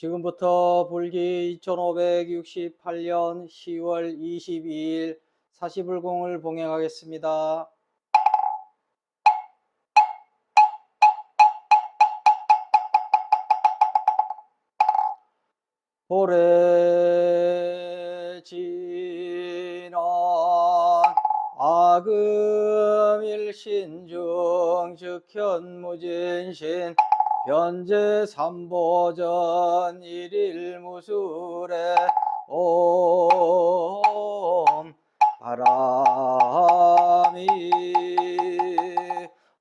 지금부터 불기 2568년 10월 22일 사시불공을 봉행하겠습니다. 볼에 진원 아금일신중 즉현무진신 변제 삼보전 일일무술에 옴 바람이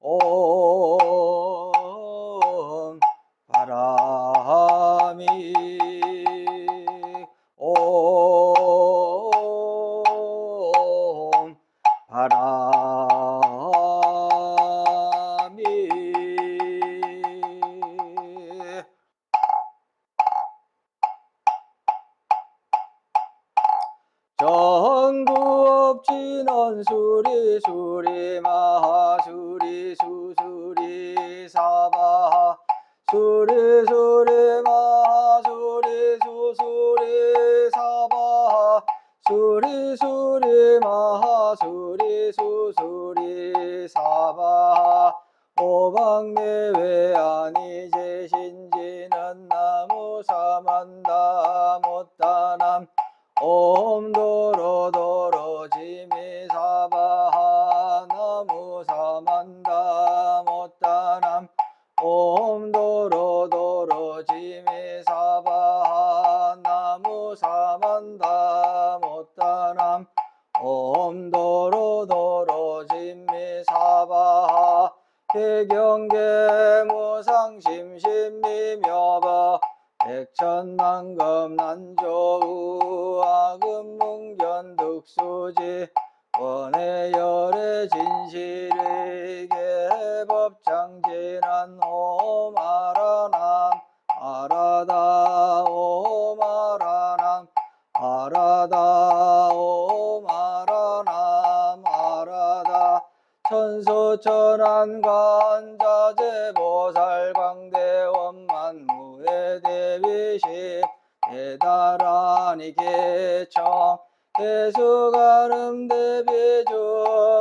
옴 바람이 옴 바람이 전구업진원 수리수리 마하수리 수수리 사바하 수리수리 마하수리 수수리 사바하 수리수리 마하수리 수수리 사바하 오방내외 아니 제신지는 나무사만다 못다남 옴도로도로 지미사바하 나무사만다 못다남 옴도로도로 지미사바하 나무사만다 못다남 옴도로도로 지미사바하 해경계 무상심심미묘법 백천만금 난조우 아금문견 득수지 원해열의 진실의계 법장진한 오마라남 아라다 오마라남 아라다 오마라남 아라다 천수천안관자재보살광대원만무의 대비십 대다라니 개청 대수가름 대비주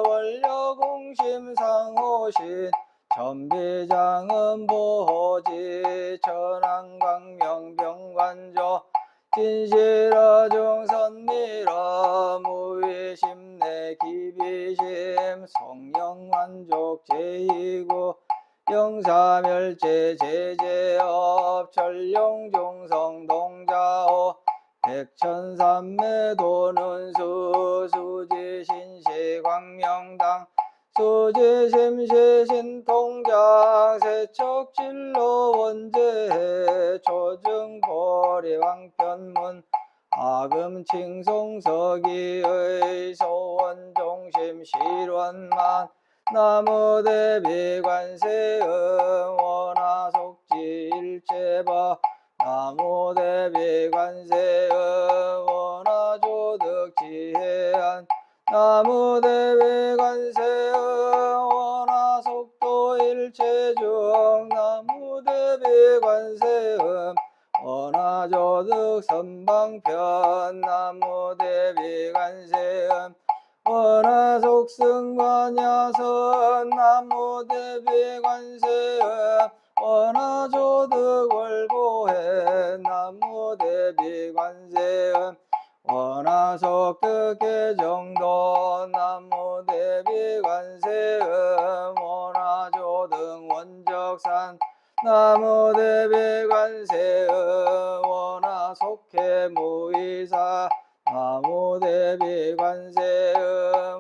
원료공심상호신 전비장은 보호지 천안광명병관조 진실어중선미러 무위심내 기비심 성령만족 제2구 영사멸제 제제업 전룡중성동자호 백천삼매도는수 수지신시광명당 수지심시신통장 세척진로원제 조증보리왕편문 아금칭송서기의 소원종심 실원만 나무대비관세음 원하속지일체법 나무대비관세음 원하조득지혜안 나무대비관세음 원하속도일체중 나무대비관세음 원하조득 선방편 나무대비관세음 원하속승관야선 나무대비관세음 원하조득 월보해 나무대비관세음 원하속득계정도 나무대비관세음 원하조등 원적산 나무대비관세음 원하속해무이사 나무대비관세음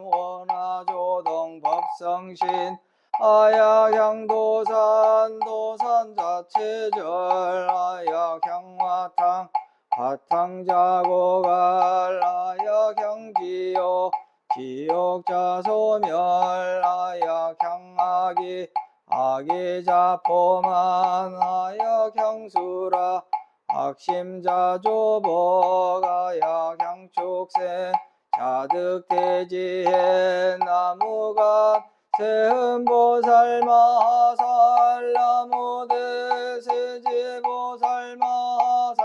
원하조동 법성신 아야향도산 도산자체절 아야향화탕 화탕자고갈 아야향지옥 지옥자소멸 아야향아기 아기자포만 아야향수라 악심자조복 아야향축생 자득대지해 나무가 세음보살 마하살 나무대 세제보살 마하살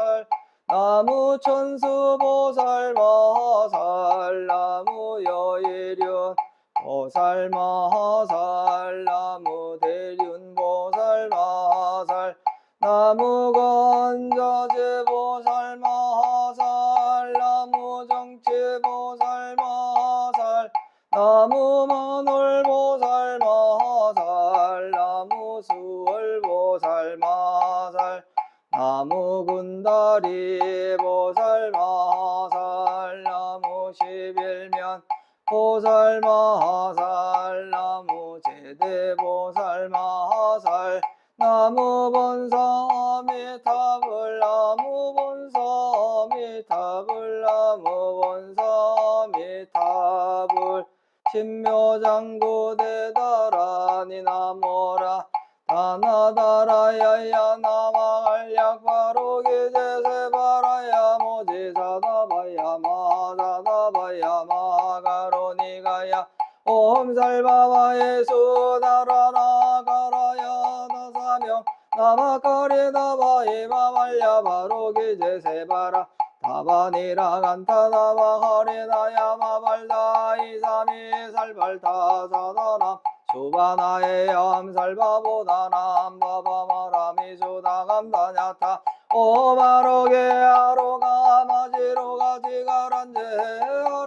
나무 천수보살 마하살 나무 여일륜 보살 마하살 나무 대륜보살 마하살 나무 건자재보살 마하살 나무 정치보살 마하살 나무 만월보살 마하살 나무 수월보살 마하살 나무 군다리 보살 마하살 나무 11면 보살 마하살 나무 제대 보살 마하살 나무 본사 아미타불 나무 본사 아미타불 나무 본사 아미타불 신묘장구 대다라니 나모라 다나다라야야 나마갈약 바로기제세바라야 모지사다바야 마사다바야 마가로니가야 옴살바바예수 나라나가라야 나사명 나마카리다바이 마말야 바로기제세바라 다바니라간타다바하리나야 마발다 이삼이 살발타 사다나 수바나의 암살바보다남 바바마라미수다감다냐타 오마로게 아로가 마지로가 지가란제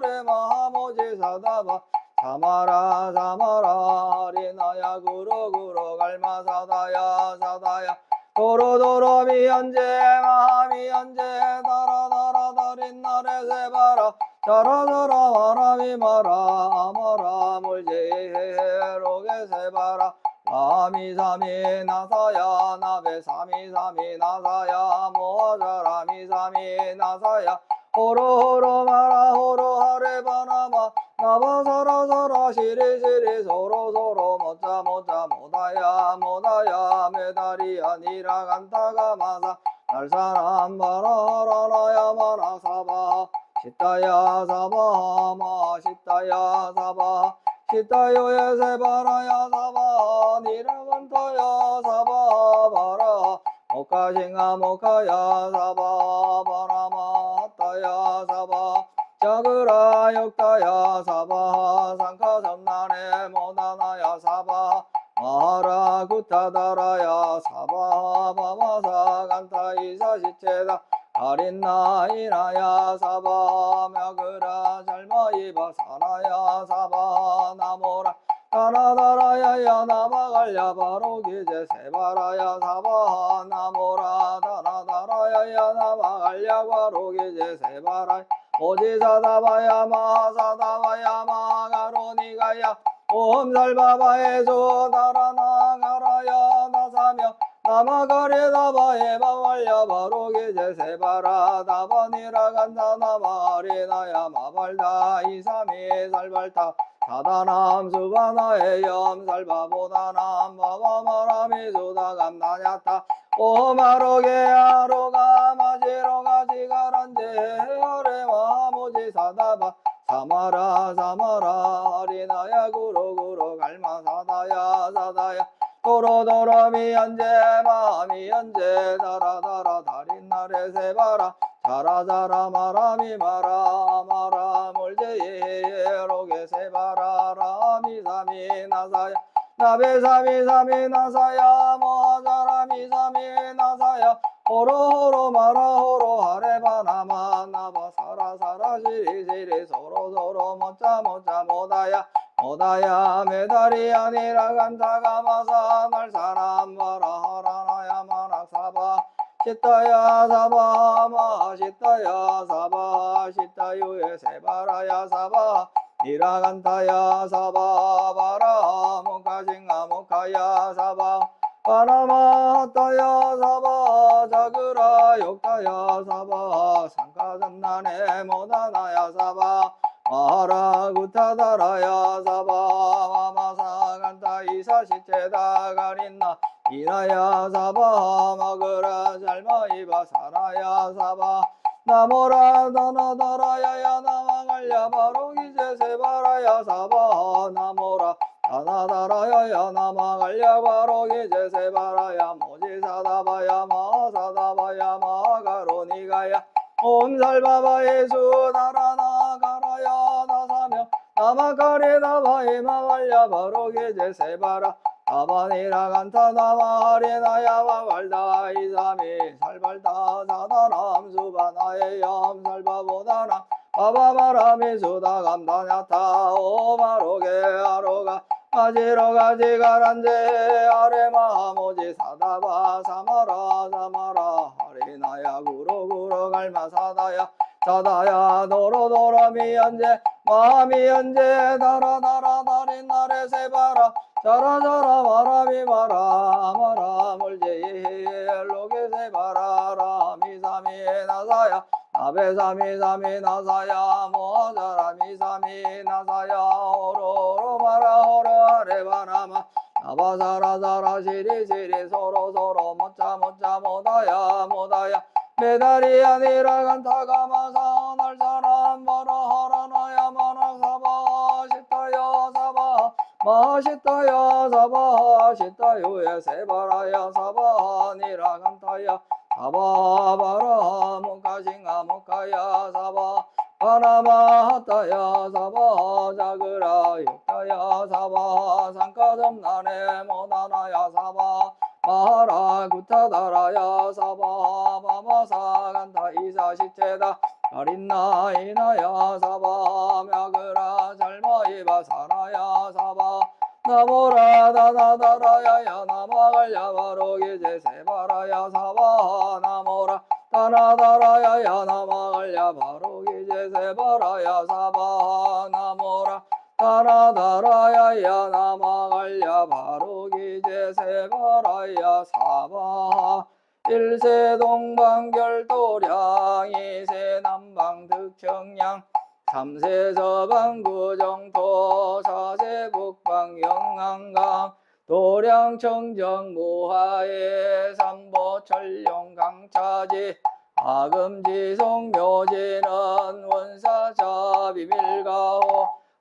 아레마하모지사다바 사마라 사마라 하리나야 구로구로 갈마사다야 사다야 도로도로 미연제 마미연제 다라다라 다린나레세바라 자라자라 마라미 마라 아마라 물제로게세바라 아미사미 나사야 나베사미사미 나사야 모자라미사미 나사야 호로호로 마라 호로하레바나마 나바사라사라 시리시리 소로소로 모짜모짜 모다야 모다야 메다리야 니라간타가 마사 날사람 바라라라야 마라사바 시타야 사바 마시타야 사바 시타요에 세바라야 사바 니라간타야 사바 바라 모카싱아 모카야 사바 바라마타야 사바 자그라 역다야 사바 상카섬나네 모다나야 사바 마하라 구타다라야 사바 바마사 간타이사 시체다 가린나이나야 사바 며그라 잘마이바 사나야 사바 나모라 다나다라야야 나마갈야 바로기제 세바라야 사바 나모라 다나다라야야 나마갈야 바로기제 세바라야 모지사다바야 마사다바야 마가로니가야 옴살바바에서 다라나가라야 나사며 나마가리다바에 마말야 바로기제 세바라 다바니라간다 나마리나야 마발다 이삼이 살발타 사다남 수바나에 염살바보다남 바바마라미수다감나냐타 오마로게 아로가 마지로가 지가란제 아레마 모지사다바 사마라 사마라 하리나야 구로구로 갈마사다야 사다야 도로도로 미연제 마미연제 다라다라 다린나레 세바라 자라자라 마라미 마라 마라 몰제예로게 세바라 라미사미 나사야 나베사미사미 나사야 모하자라미사미 나사야 호로호로 마라호로 하레바나마 나바 사라사라 시리시리 소로소로 모짜모짜 모다야 모다야 메달이 아니라 간다가 마사 날사람 마라하라나야 마락사바 시타야 사바 마시타야 사바 시타유에 세바라야 사바 니라간타야 사바 바라 모카싱아 모카야 사바 바라마타야 사바 자그라 욕타야 사바 상카잔나네 모다나야 사바 마라구타다라야 사바 마사간타 이사시체다 가린나 이나야 사바 마그라 잘마이바 사라야 사바 나모라 다나다라야야 나마갈야 바로기제 세바라야 사바 나모라 다나다라야야 나마갈야 바로기제 세바라야 모지사다바야 마사다바야 마가로니가야 옴살바바 예수 달아나가라야 나사며 나마카리 나바이 마왈야 바로게제 세바라 나바니라 간타 나마하리나야 와왈다 이삼이 살발다 사다람 수바나의 염살바보다나 바바바라미 수다감다냐타 오바로게 아로가 가지러 가지가란제 아레마 모지 사다바 사마라 사마라 하리나야 구로구로 갈마 사다야 사다야 도로도로 미연제 마미연제 다라다라 다린 나레 세바라 자라자라 마라미 마라 마라 물제 로게 세바라 라미사미 나사야 나베사미사미 나사야 모자라미사미 나사야 오로로 마라 오로아레바나마 나바사라사라 시리시리 서로서로 못자 못다야 못다야 메달이 아니라 간타가마사 날 사람 마라 하라나야 마나사바 시타야 사바 마시타야 사바 시타요에 세바라야 사바 니라 간타야 사바바라 모카싱아 모카야 사바 바나마하타야 사바 자그라 육타야 사바 상카섬나네 모나나야 사바 마하라 구타다라야 사바 마마사 간타 이사시체다 가린나 이나야 사바 мя그라 잘마이바 사나야 사바 나모라 다나다라야야 나마갈야 바로기제 세바라야 사바 나모라 다나다라야야 나마갈야 바로기제 세바라야 사바 나모라 다나다라야야 나마갈야 바로기제 세바라야 사바 일세 동방결도량 이세 남방득청양 삼세 서방구정토 사세 북방영안강 도량청정 무하에 삼보철룡강차지 아금지송묘지는 원사자 비밀가호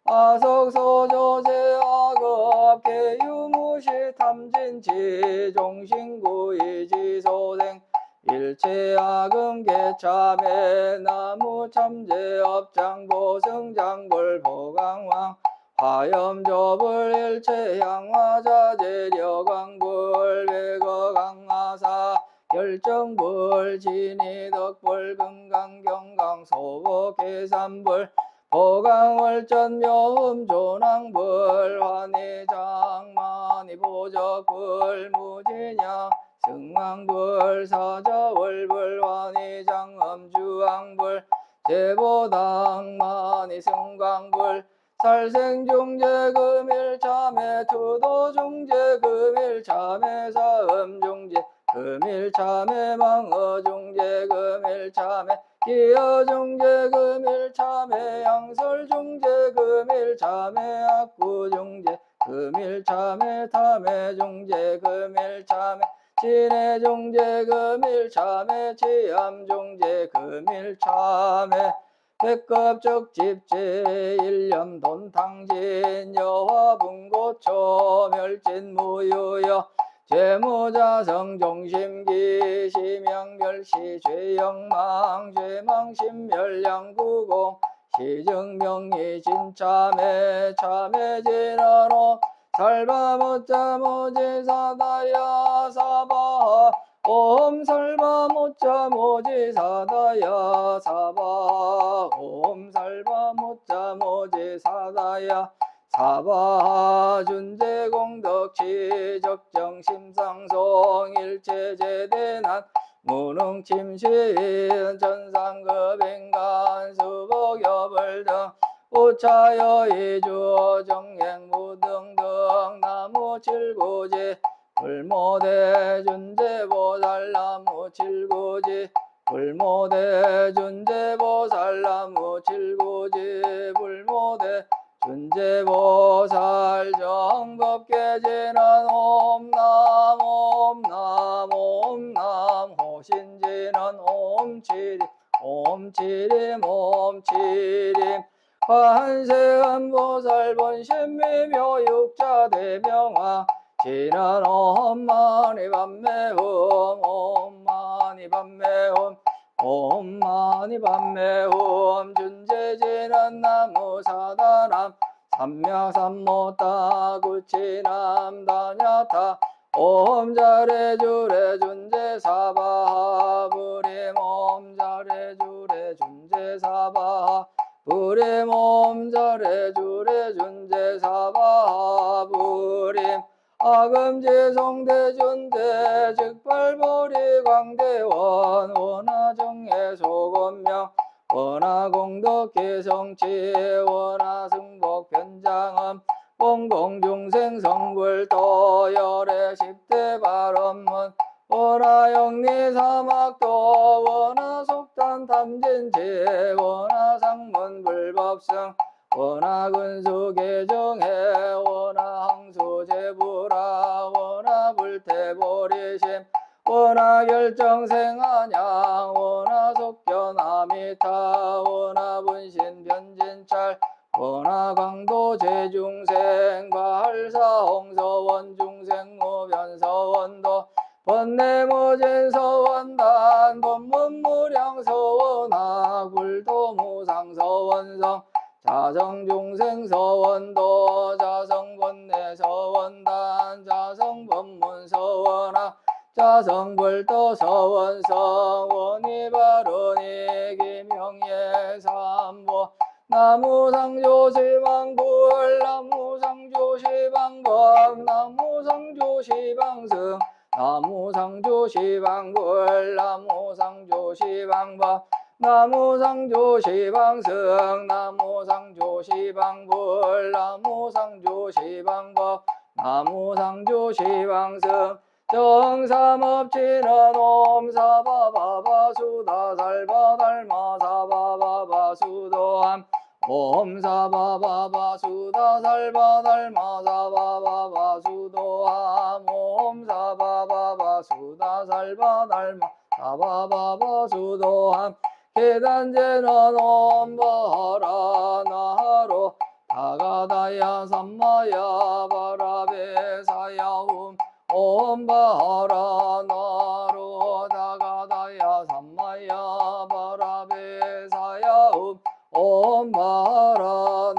아석소조세 아급 개유무시 탐진치 종신구이지소생 일체아금 개참에 나무참제업장보 승장불 보강왕 화염조불 일체향화자재려광불 외거강화사 결정불 진이덕불 금강경강 소복계산불 보강월전묘음 조낭불 환희장만이보적불 무진양 승왕불 사자월불 환희장엄주왕불 제보당만이 승광불 살생중재금일참회 투도중재금일참회 사음중재 금일참회 망어중재금일참회 기여중재금일참회 양설중재금일참회 악구중재금일참회 탐해중재금일참회 친해중재금일참회 치암중재금일참회 백급적집제 일념돈탕진 여화분고초 멸진무유여 재무자성종심기 심양멸시 죄영망 죄망심멸양구공 시증명이 진참해 참해진하노 살바못자모지사다야 사바 옴 살바못자모지사다야 사바 옴 살바못자모지사다야 사바 준재공덕치 적정심상송 일체제대난 무능침신 전상급인간 수복여불등 우차여이주 정행무등등 나무칠구지 불모대 준재보살 나무칠구지 불모대 준재보살 나무칠구지 불모대 준재보살 정법계지는 옴남 옴남 옴남 호신지는 옴치림 옴치림 옴치림 관세음보살 본심미묘 육자대명화 지난 옴마니 밤매음 옴마니 밤매음 옴 마니 밤매옴 준재지는 나무 사다남 삼명삼모타 구치남 다냐타 옴 잘해주래 준재사바하 부림 옴 잘해주래 준재사바하 부림 옴 잘해주래 준재사바하 부림 아금지송대준대 즉발보리 광대원 원하정해 소건명 원하공덕기성치 원하승복변장엄 원공중생성불도 열애 10대 발언문 원하영리사막도 원하속단 탐진치 원하상문불법성 원하근수계정해 원하항수제부라 원하불태보리심 원하결정생안양 원하속견아미타 원하분신변진찰 원하강도제중생 발사홍서원중생무변서원도 번뇌무진서원단 법문무량서원학 불도무상서원성 자성중생서원도 자성번뇌서원단 자성법문서원학 자성불도서원성 원이바르니 김영예삼보 나무상조시방불 나무상조시방법 나무상조시방승 나무상조시방불 나무상조시방법 나무상조시방승 나무상조시방불 나무상조시방법 나무상조시방승 정삼업지는 옴사바바바수다살바달마사바바바수도함 옴사바바바수다살바달마사바바바수도함 옴사바바바수다살바달마사바바바수도함 계단제는 옴바라나하로 다가다야 삼마야 바라베사야움 옴바라나로 다가다야 삼마야 바라베사야움 옴바라나로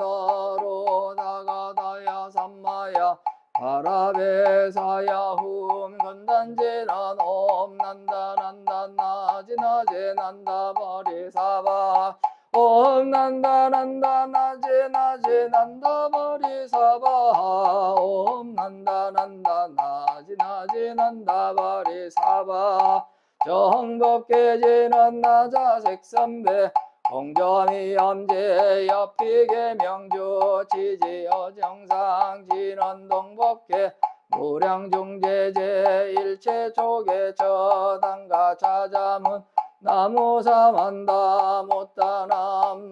다가다야 삼마야 바라베사야훔 건단지는 옴난다난다 나지나지 난다 버리사바 옴난다난다 나지나지 난다 버리사바 옴난다난다 나지나지 난다 버리사바 정법계지는 나자색삼배 공점이 엄제 옆이계명주 지지여 정상 진원동법계 무량중제제 일체초계 처단가 자자문 나무사만다 못다남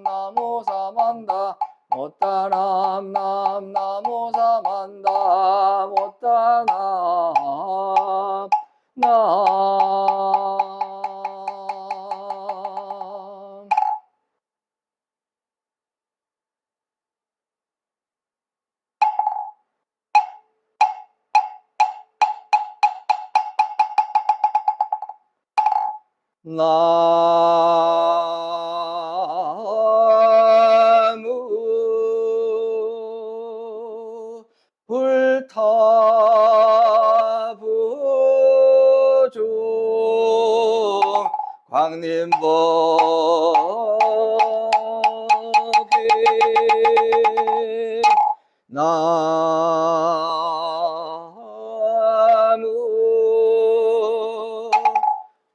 나무사만다 못다남 나무사만다 못다남 나무 불타부중 광림법이 나무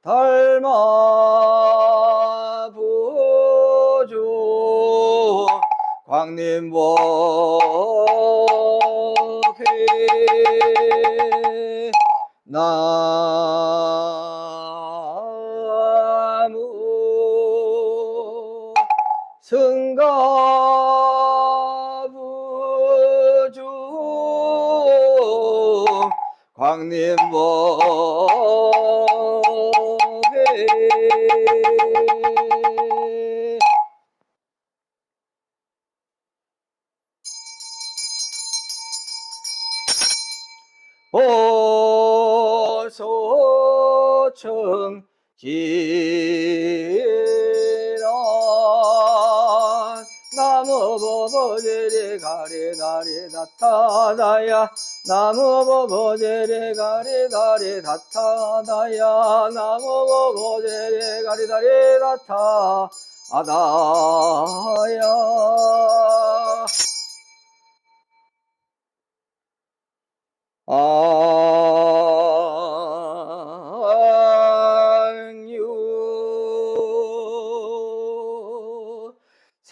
달마부중 광림법이 나무 승가부중 광림법이 보소청 지 보보제레 가레 다레 다타다야 나무 보보제레 가레 다레 다타다야 나무 보보제레 가레 다레 다타 아다야 안유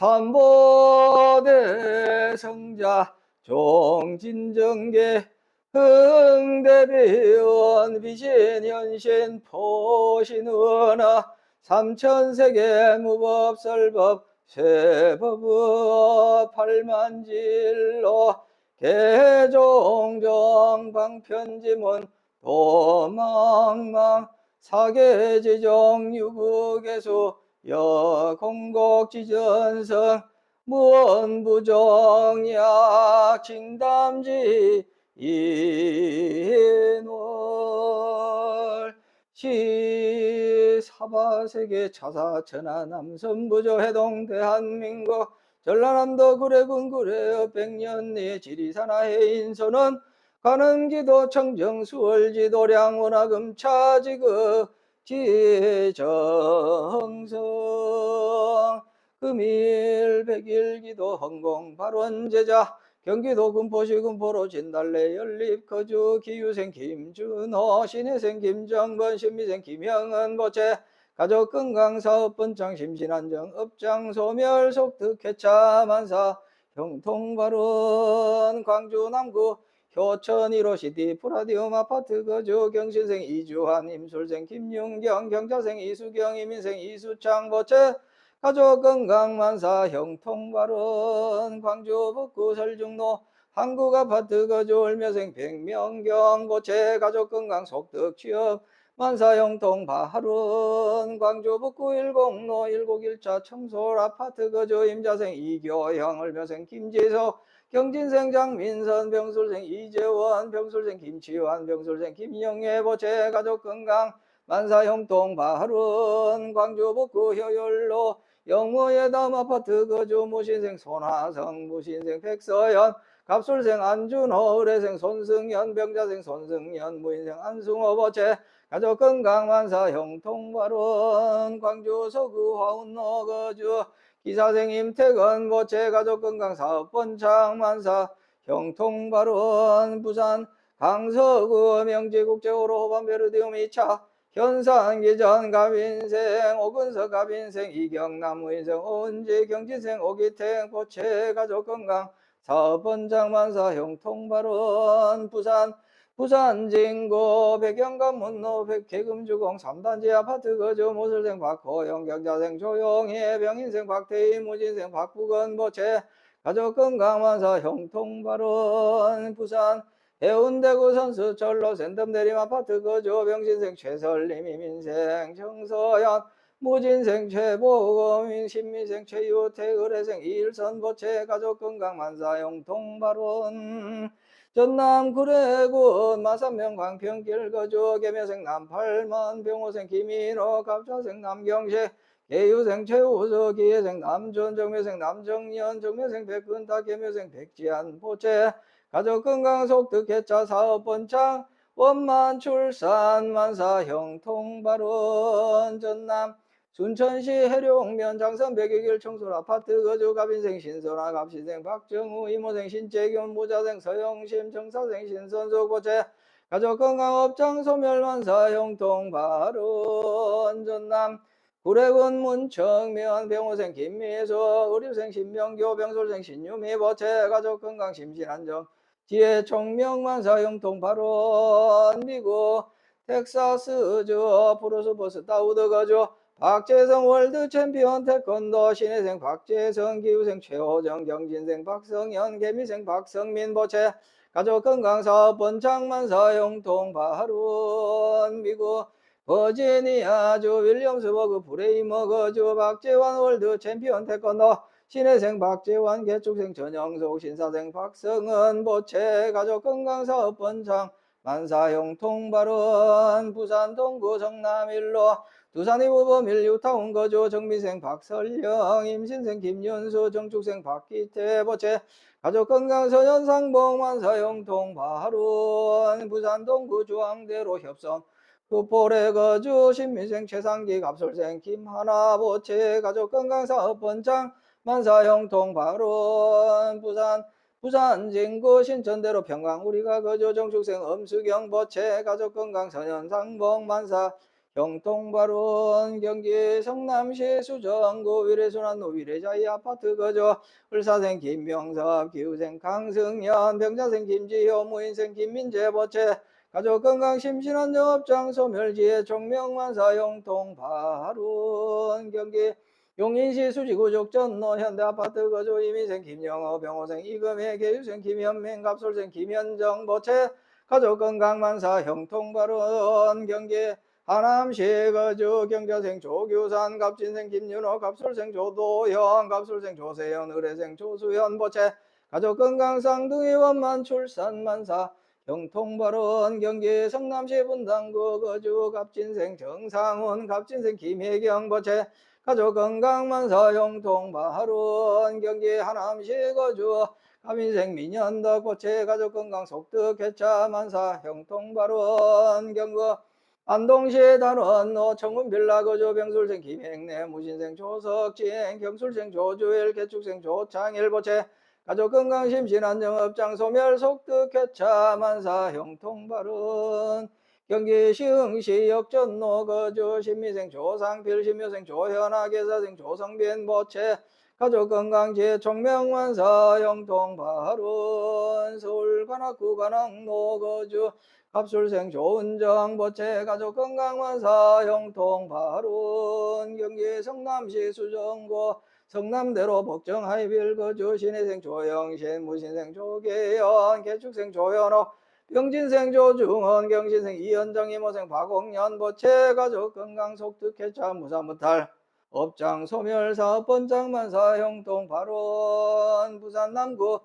삼보대 성자 종진정계 흥대비원 비신현신 포신은하 삼천세계 무법설법 세법의 팔만질로 개종정 방편지문 도망망 사계지정 유구개수 여공곡지전성 무언부정약 칭담지 인월 시사바세계 차사천하 남선부조 해동 대한민국 전라남도 구례군 구례읍 백년리 지리산하 해인소는 가는기도 청정수월지 도량원화금 차지극 지정성 금일 백일기도 헌공발원제자 경기도 군포시 군포로 진달래 연립 거주 기유생 김준호 신혜생 김정건 신미생 김영은 보채 가족 건강 사업번창 심신안정 업장 소멸 속득 해차 만사 형통발언 광주 남구 효천 1호 시티 프라디움 아파트 거주 경신생 이주환 임술생 김윤경 경자생 이수경 이민생 이수창 보채 가족 건강 만사 형통발언 광주 북구 설중로 한국 아파트 거주 을묘생 백명경 보채 가족 건강 속득 취업 만사 형통 발언 광주 북구 일곡로 101차 청솔 아파트 거주 임자생 이교형 을묘생 김지석 경진생 장민선 병술생 이재원 병술생 김치환 병술생 김영애 보채 가족 건강 만사 형통 발언 광주 북구 효율로 영모예담 아파트 거주 무신생 손하성 무신생 백서연 갑술생 안준호 의뢰생 손승연 병자생 손승연 무인생 안승호 보채 가족 건강 만사 형통발언 광주 서구 화운로 거주 기사생 임태건 보채 가족 건강 사업번창 만사 형통발언 부산 강서구 명지국제호로 호반베르디움 2차 현산기전 가빈생 오근석 가빈생 이경남 무인생 오은지 경진생 오기택 보채 가족 건강 사업번창 만사 형통발언 부산 진구 백영관문로 개금주공 3단지 아파트 거주 무술생 박호영 경자생 조용희 병인생 박태희 무진생 박부건 보채 가족 건강 만사 형통발언 부산 해운대구 선수철로 샌덤 내림 아파트 거주 병신생 최설림 이민생 정서연 무진생 최보검 신미생 최유태 의뢰생 이일선 보채 가족 건강 만사 형통발언 전남 구례군 마산면 광평길 거주 계묘생 남팔만 병호생 김인호 갑자생 남경식 계유생 최우수 기예생 남준 정묘생 남정년 정묘생 백근타 계묘생 백지한 보채 가족 건강 속득 해차 사업번창 원만 출산 만사 형통발언 전남 순천시 해룡면 장선 100여길 청솔 아파트 거주 갑인생 신선아 갑신생 박정우 이모생 신재균 무자생 서영심 정사생 신선수 보채 가족 건강 업장 소멸 만사 형통발언 전남 구례군 문청면 병호생 김미수 의료생 신명교 병솔생 신유미 보채 가족 건강 심신안정 지혜 총명만사 형통발언 미국 텍사스주 프로스포스 다우드 거주 박재성 월드 챔피언 태권도 신혜생 박재성 기후생 최호정 경진생 박성현 개미생 박성민 보채 가족 건강 사업번창 만사 형통발언 미국 버지니아주 윌리엄스버그 브레이머 거주 박재환 월드 챔피언 태권도 신혜생 박재환 개축생 전영석 신사생 박성은 보채 가족 건강 사업번창 만사 형통발언 부산 동구 성남 일로 두산 이부범 일류타운 거주 정민생 박설령 임신생 김윤수 정축생 박기태 보채 가족 건강 서현상봉 만사형통 바룬 부산 동구 주황대로 협성 구포래 거주 신민생 최상기 갑솔생 김하나 보채 가족 건강 사업 번창 만사형통 바룬 부산 진구 신천대로 평강 우리가 거주 정축생 엄수경 보채 가족 건강 서현상봉 만사 형통발원 경기 성남시 수정구 위례순환로 위례자이 아파트 거주 을사생 김명섭 기후생 강승연 병자생 김지효 무인생 김민재 보채 가족 건강 심신한 영업장 소멸지에 종명만사 형통발원 경기 용인시 수지구 족전로 현대아파트 거주 이민생 김영호 병호생 이금혜 계유생 김현민 갑솔생 김현정 보채 가족 건강 만사 형통발원 경기 하남시 거주 경자생 조규산 갑진생 김윤호 갑술생 조도현 갑술생 조세현 의뢰생 조수현 보채 가족 건강 쌍둥이 원만 출산 만사 형통발원 경기 성남시 분당구 거주 갑진생 정상훈 갑진생 김혜경 보채 가족 건강 만사 형통발원 경기 하남시 거주 갑인생 민현덕 보채 가족 건강 속득 개차 만사 형통발원 경구 안동시 단원 노청군 빌라 거주 병술생 김행래 무신생 조석진 경술생 조주일 개축생 조창일 보채 가족 건강 심신 안정업장 소멸 속득 개차 만사 형통발은 경기 시흥시 역전로 거주 신미생 조상필 신묘생 조현아 계사생 조성빈 보채 가족 건강 재총명 만사 형통발은 서울 관악구 관악로 거주 갑술생 조은정 보채 가족 건강 만사 형통발은 경기 성남시 수정구 성남대로 복정 하이빌 거주 신혜생 조영신 무신생 조계현 개축생 조현옥 병진생 조중원 경신생 이현정 이모생 박옥년 보채 가족 건강 속득 개차 무사무탈 업장 소멸 사업 번창 만사 형통발원 부산 남구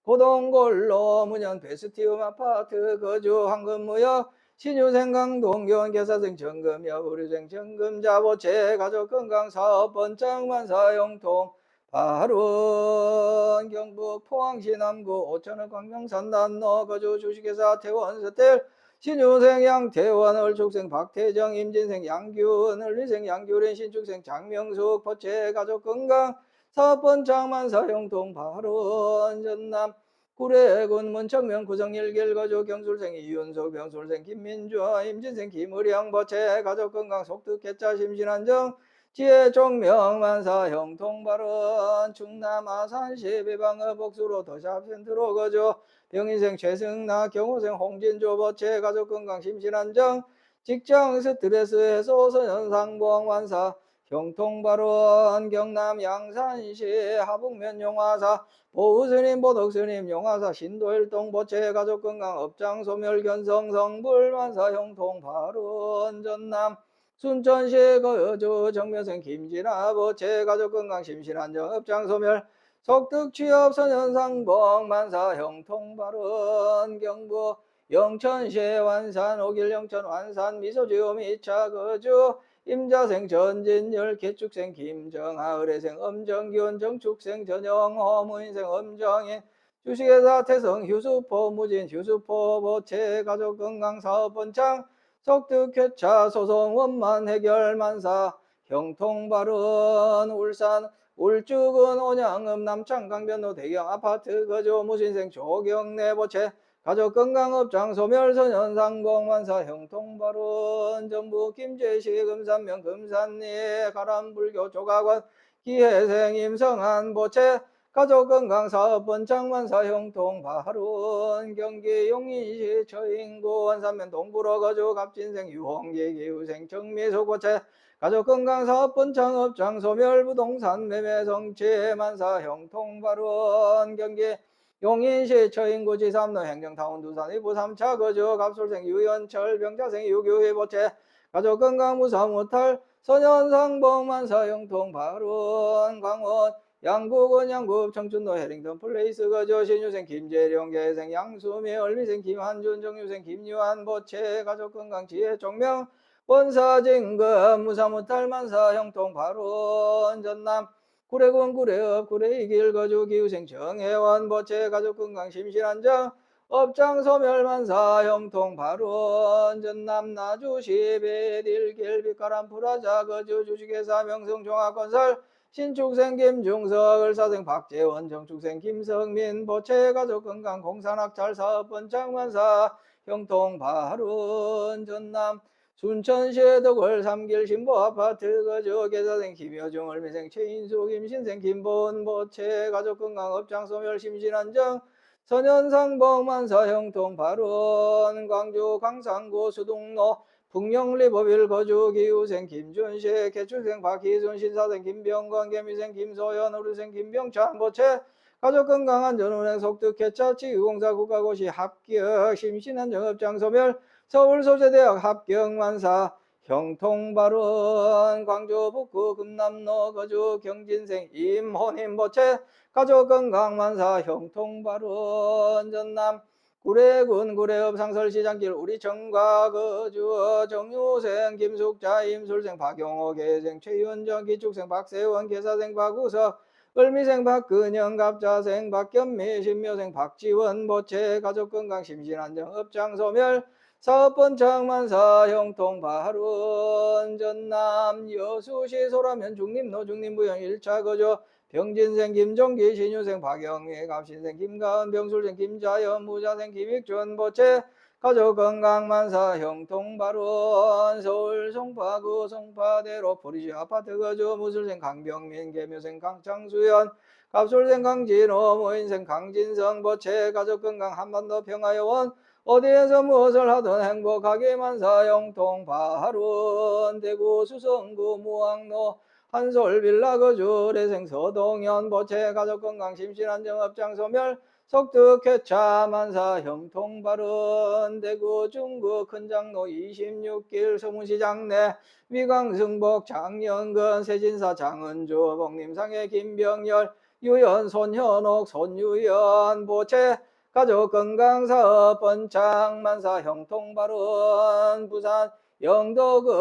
고동골로 문현 베스티움 아파트 거주 황금무역 신유생 강동교원 개사생 정금여 의료생 정금자 보채 가족 건강 사업 번창 만사 형통 발원 경북 포항시 남구 오천원 광명산 난로 거주 주식회사 태원 서텔 신유생 양태원 을축생 박태정 임진생 양규은 을리생 양규린 신축생 장명숙 보채 가족 건강 사번창 만사 형통 발원 전남 구례군 문청면 구성일길 거주 경술생 이윤석 병술생 김민주 임진생 김의령 보채 가족 건강 속득 개차 심신안정 지혜 종명 만사 형통발원 충남 아산시 비방의 복수로 더샵센트로 거주 병인생 최승나 경호생 홍진조 보채 가족 건강 심신안정 직장 스트레스 해소 선현상봉 만사 형통발원 경남 양산시 하북면 용화사 보우스님 보덕스님 용화사 신도일동 보채 가족 건강 업장 소멸 견성 성불 만사 형통발원 전남 순천시 거주 정면생 김진아 보채 가족 건강 심신안정 업장 소멸 속득 취업 선현상봉 만사 형통발원 경북 영천시 완산 오길 영천 완산 미소지음 2차 거주 임자생 전진열 개축생 김정하 의뢰생 엄정균 정축생 전영호 무인생 엄정인 주식회사 태성 휴수포 무진 휴수포 보채 가족 건강 사업 번창 속득 개차 소송 원만 해결 만사 형통발은 울산 울주군 온양읍 남창 강변로 대경 아파트 거주 무신생 조경래 보채 가족 건강업장 소멸 선현상봉 만사 형통발은 전북 김제시 금산면 금산리 가람불교 조각원 기회생 임성한 보채 가족 건강 사업 번창 만사 형통발은 경기 용인시 처인구 원산면 동구로 거주 갑진생 유홍기 기후생 정미숙 보채 가족 건강 사업 번창 업장 소멸 부동산 매매 성취 만사 형통발은 경기 용인시 처인구 지삼로 행정타운 두산 이부 3차 거주 갑술생 유연철 병자생 유규희 보채 가족 건강 무사무탈 선현상봉 만사 형통발은 강원 양구군 양구 청춘도 해링턴 플레이스 거주 신유생 김재룡 계생 양수미 얼미생 김한준 정유생 김유한 보채 가족 건강 지혜 종명 원사진급 무사무탈만사 형통발원 전남 구례군 구례읍 구례이길 거주 기후생 정혜원 보채 가족건강 심신안정 업장소멸만사 형통발원 전남 나주시 배딜길 빛가람 프라자 거주 주식회사 명성종합건설 신축생 김중석 을사생 박재원 정축생 김성민 보채 가족건강 공산학찰사업 번창만사 형통발원 전남 순천시의 덕월 3길 신보아파트 거주 계사생 김여중 을미생 최인수 김신생 김보은 보채 가족건강 업장소멸 심신안정 선현상봉만사 형통발원 광주 강산구 수동로 북영리법일 거주 기후생 김준식 개출생 박희순 신사생 김병건 개미생 김소연 의료생 김병찬 보채 가족건강안전운행 속특개차 지구공사 국가고시 합격 심신안정업장소멸 서울소재대학 합격만사 형통발원 광주 북구 금남로 거주 경진생 임혼임 보채 가족건강만사 형통발원 전남 구례군 구례읍 상설시장길 우리청과 거주 정유생 김숙자 임술생 박용호 계생 최윤정 기축생 박세원 계사생 박우석 을미생 박근영 갑자생 박견미 신묘생 박지원 보채 가족건강 심신안정 업장소멸 사업번창만사 형통발원 전남 여수시 소라면 중림로 중림부영 1차 거주 병진생 김종기 신유생 박영희 갑신생 김가은 병술생 김자연 무자생 김익준 보채 가족건강만사 형통발원 서울 송파구 송파대로 포리지 아파트 거주 무술생 강병민 개묘생 강창수연 갑술생 강진호 모인생 강진성 보채 가족건강 한반도 평화여원 어디에서 무엇을 하든 행복하게 만사 형통발원 대구 수성구 무항로 한솔빌라 거주 레생 서동현 보채 가족건강 심신안정 업장소멸 속특회차 만사 형통발원 대구 중구 큰장로 26길 서문시장 내 위광승복 장영근 세진사 장은주 복림상의 김병열 유연 손현옥 손유연 보채 가족건강사업 번창만사 형통발원 부산 영도구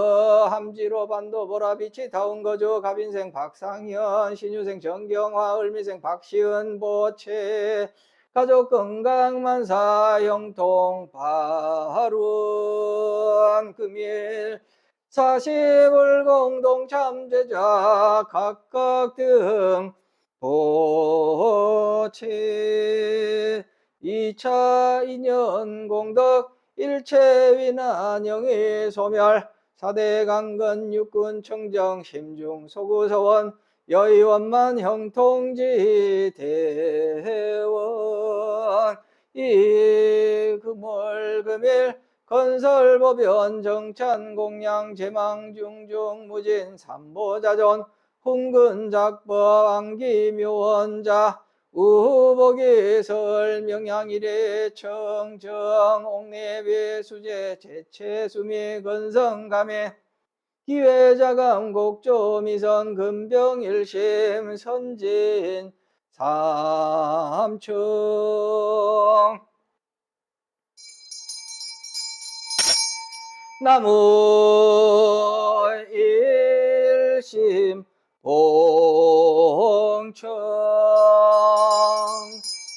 함지로 반도 보라비치 다운거주 갑인생 박상현 신유생 정경화 을미생 박시은 보채 가족건강만사 형통발원 금일 40을 공동참제자 각각 등 보채 2차 인연 공덕 일체위난영의 소멸 4대 강건 육군 청정 심중 소구서원 여의원만 형통지 대원 이 금월 금일 건설보변 정찬 공양 제망 중중 무진 삼보자존 훈근작법 안기묘원자 우복이설 명양일에 청정 옥내배 수제 제체수미 건성감에 기회자감 곡조미선 금병일심 선진 삼청 나무 일심 봉청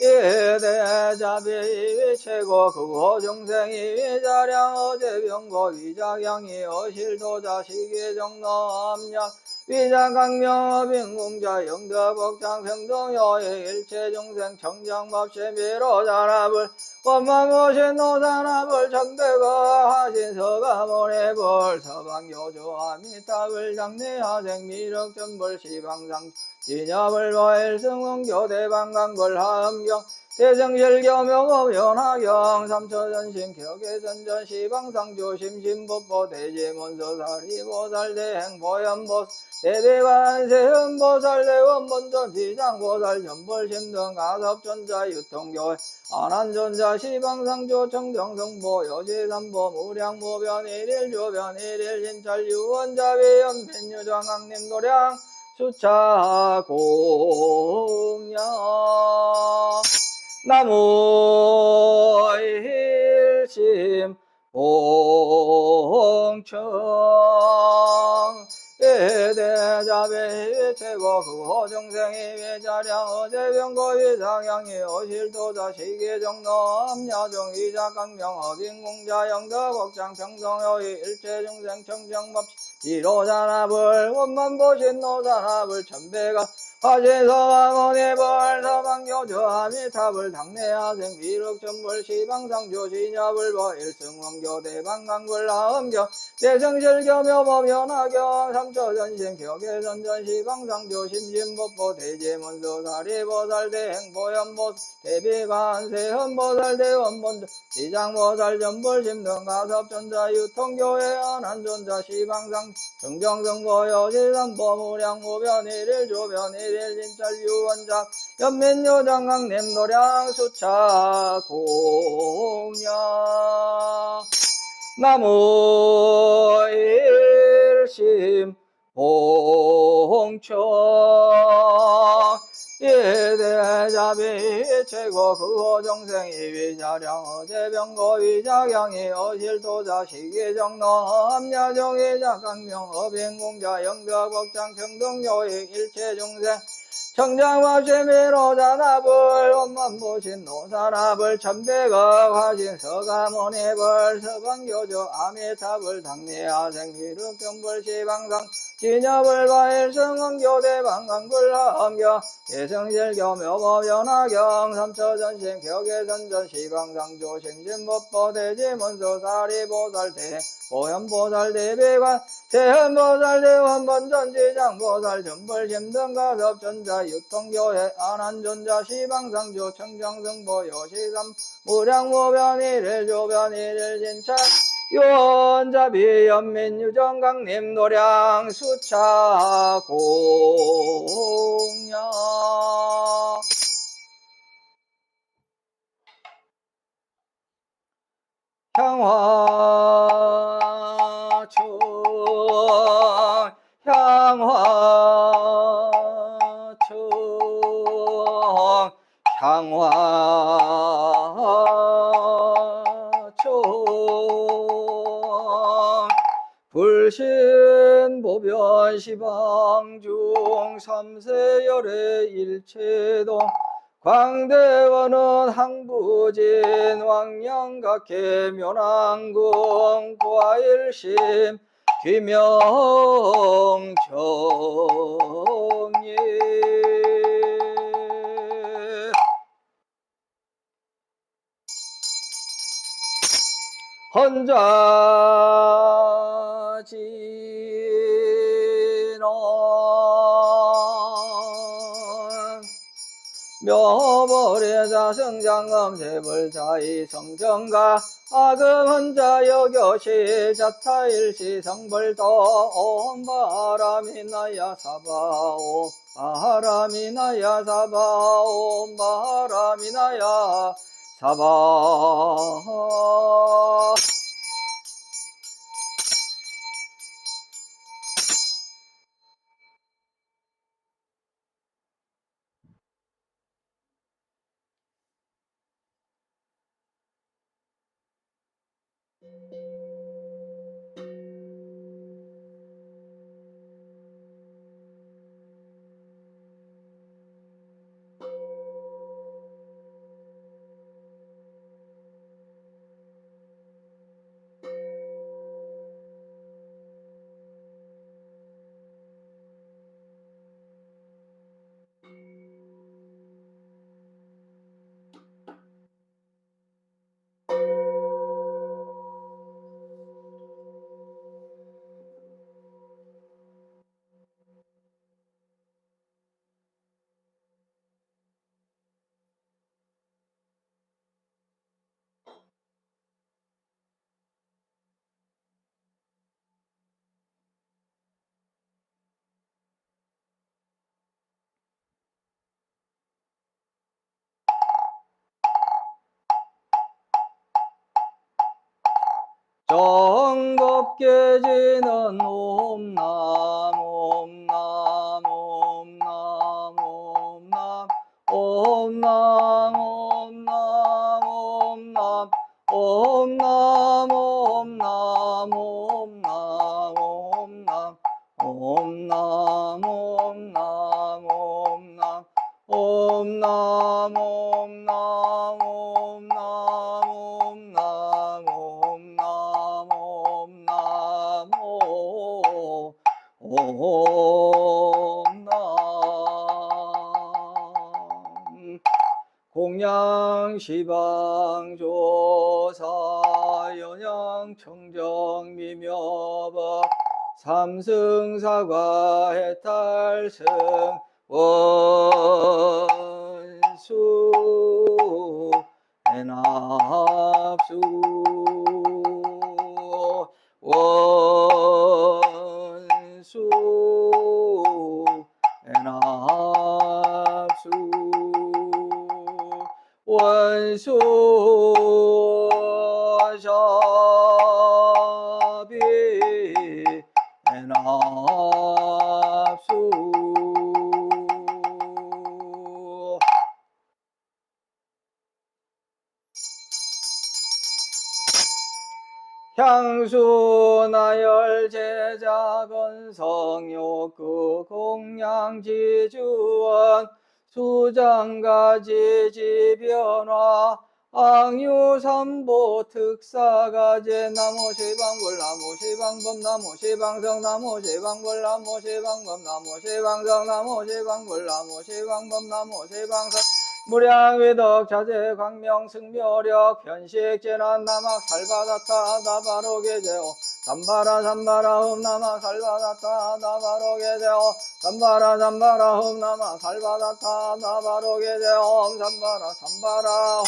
예대자비 최고 그거 중생이 자량 어제병고 위자양이 어실도자 시계정노암약 위자강명 빈공자 영대복장 평동여의 일체중생 청장법시비로 잔압을 원망오신 노산압을 정대가 하신 서가모래불 서방요조아미탑을 장례하생 미륵전불 시방상 진협을 보일승훈 교대방강불 하음경 대성실교명업 연하경 삼처전심 격의전전 시방상조 심심법보 대지문서사리보살 대행보현보살 대대관세음보살 대원본전 비장보살 전벌심등 가섭전자 유통교회 안한전자 시방상조 청정성보 여지삼보 무량무변 일일조변 일일신찰 유원자비연 빈유정왕님 노량 수차 공양 나무 일심 홍청 예대자배 최고 그호정생이 외자량 어제병거위 상향이 어실도자 시계정로 암야정 이자강명 어빈공자 영덕옥장 평성여의 일체중생 청정법 지로산합을 원만보신 노산합을 천배가 화제서왕원의벌 서방교조아미탑을 당내하생 비륵전벌 시방상조 시nhập을 일승원교 대방강불 하음교 대성실교 묘법연하경 삼처전신 격예전전 시방상조 심심법보 대제문서 사리보살 대행보현보 대비관세 헌보살 대원본조 시장보살 전불심등 가섭전자 유통교회 안한존자 시방상 정정성보여 지상보무량무변 일일 조변 일일 진찰 유원작 연민요장강 냄도량 수차 공양 나무 일심 홍청 예대자비 최고 그호정생이 위자량 어제병거 위자경이 어실도자 시기정로 함야정이 자강명 어빈공자 영덕복장 평등요익 일체중생 청장화재미로잔합을 원만보신 노산합을 천백억 화신 서가모니벌 서방교조 아미탑을 당내하생 비륵경불 시방상 진nhập을 바일성원교 대방강불 하엄교 대성실교 묘법연하경 삼처전신 격예선전 시방상조 생진법보 대지문서 사리보살 대보현보살 대비관 대현보살 대원본전지장보살 전불심등 가섭전자 유통교회 안한존자 시방상조 청정승보 요시삼 무량무변 일일 조변 일일 진찰 유원자비 연민유정강림 노량 수차 공양 향화청 불신보변 시방중 삼세열의 일체동 광대원은 항부진 왕영각해 묘랑궁 과일심 귀명정예 헌자진원 묘벌의 자성장엄 재벌자의 성정가 아금 헌자 여교시 자타일시 성벌도 온 바람이 나야 사바오 바람이 나야 사바오 바람이 나야 사바 정법계지는 옴남 옴남 옴남 옴남 옴남 옴남 옴남 옴남 시방조사 연양청정미묘법 삼승사과 해탈승 원수 애납수 원수 애납수 원수 샤비 애납수 향수나열 제자건성욕구 공양지주원 수장가지지변화 앙유삼보 특사가제 나무시방불 나무시방법 나무시방성 나무시방불 나무시방법 나무시방성 나무시방불 나무시방법 나무시방성 무량위덕 자재 광명 승묘력 편식 재난 나막 살바다타 나바로게 제오 삼바라 삼바라 홈 나막 살바다타 나바로게 제오 삼바라 삼바라 홈 나막 살바다타 나바로게 제오 삼바라 삼바라 홈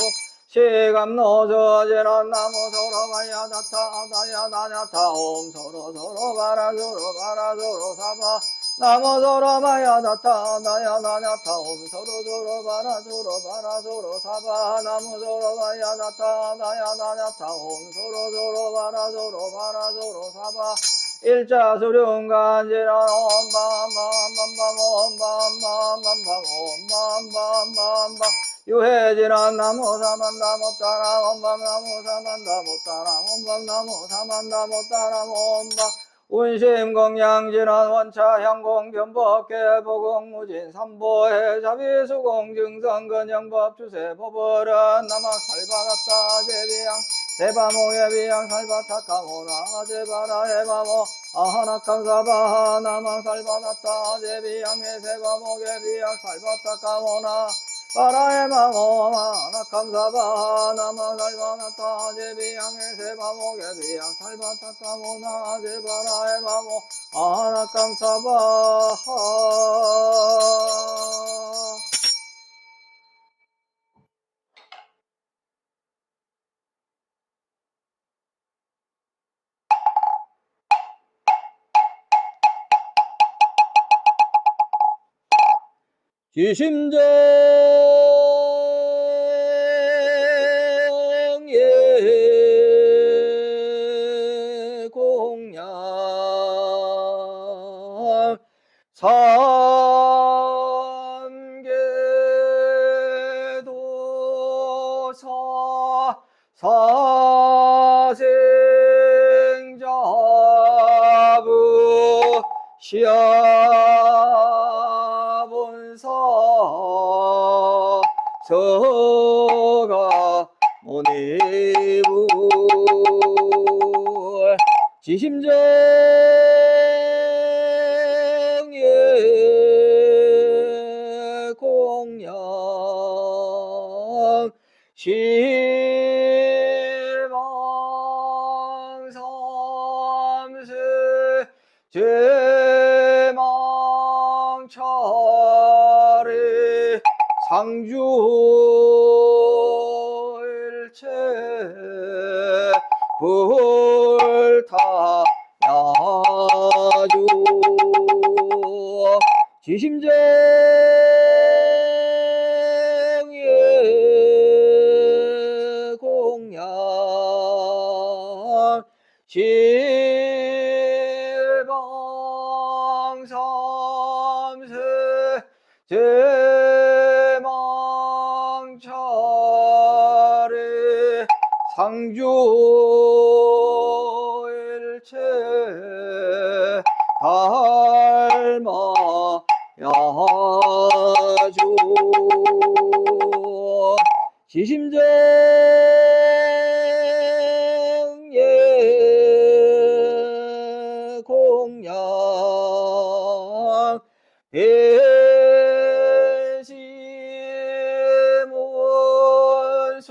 시감노저 재난 나무 서로 마야 다타 다야 나냐타 옴 서로 서로 바라 서로 바라 서로 사바 나무 서로 마야 다타 나야 나냐타 옴 서로 서로 바라 서로 바라 서로 사바 나무 서로 마야 다타 나야 나냐타 옴 서로 서로 바라 서로 바라 서로 사바 일자 수룡간지라 엄밤밤밤밤밤 엄밤밤밤밤밤 엄밤밤밤밤 유해지란 나무 사만다 못따라 엄밤 나무 사만다 못따라 엄밤 나무 사만다 못따라 엄밤 운심공양진한 원차향공 변법계 보공무진 삼보해 자비수공 증성근영법 주세 법월은 나막 살바다타 제비양 대바모에 비양 살바타카모나 제바라에 바모 아하나칸사바하 나막 살바다타 제비양에 세바모에 비양 살바타카모나 바라에 마모 아하나칸사바하 나막 살바다타 제비양에 세바모에 비양 살바타카모나 제바라에 마모 아하나칸사바하 지심정예 공양 삼계도사 사생자부 시아본사 서가 모니부 지심정예 공양 실방삼세 제망차례 상주일체 불타야주 지심정예 공양 실방삼세 제망차례 상주일체 닮아야주 지심정예 공양 대시문수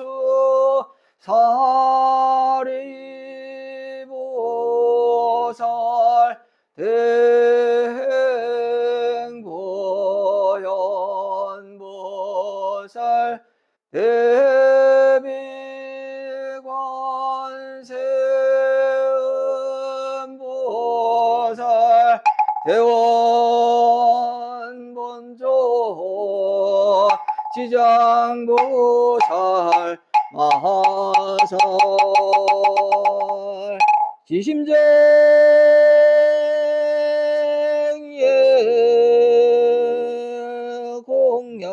대원본조 지장보살 마살 지심정예 공양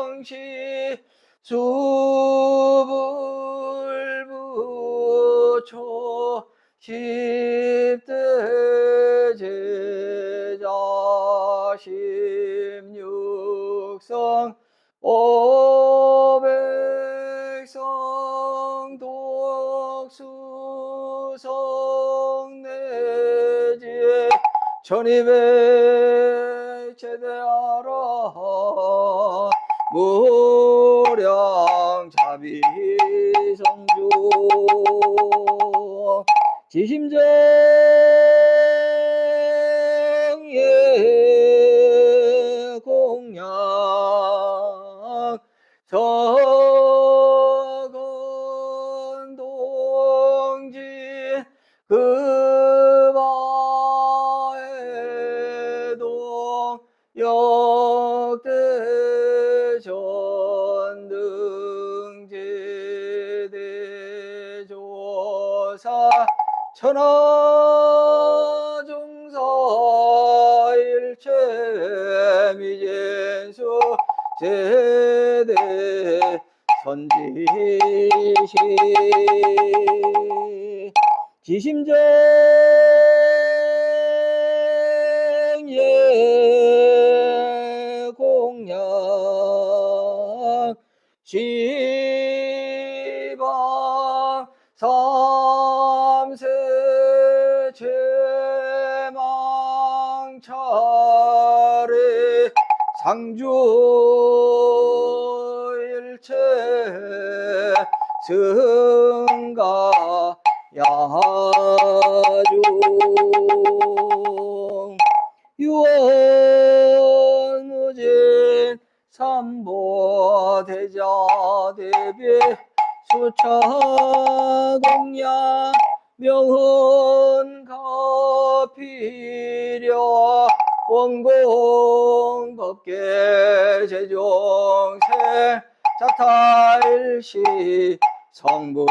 영산당시 수불부초 10대 제자 16성 500성 독수성 내지 1200 제대하라 무량 자비성주 지심정예 공양 서건동지 그바해동 역대전등제대조사 천하종사 일체 미진수 제대 선지시 지심정예 공양 시방 삼세 제망차례 상주 일체 승가 야중 유언무진 삼보 대자 대비 수차 공양 명훈 가피려 원공 법계 제종생 자탈시 성불도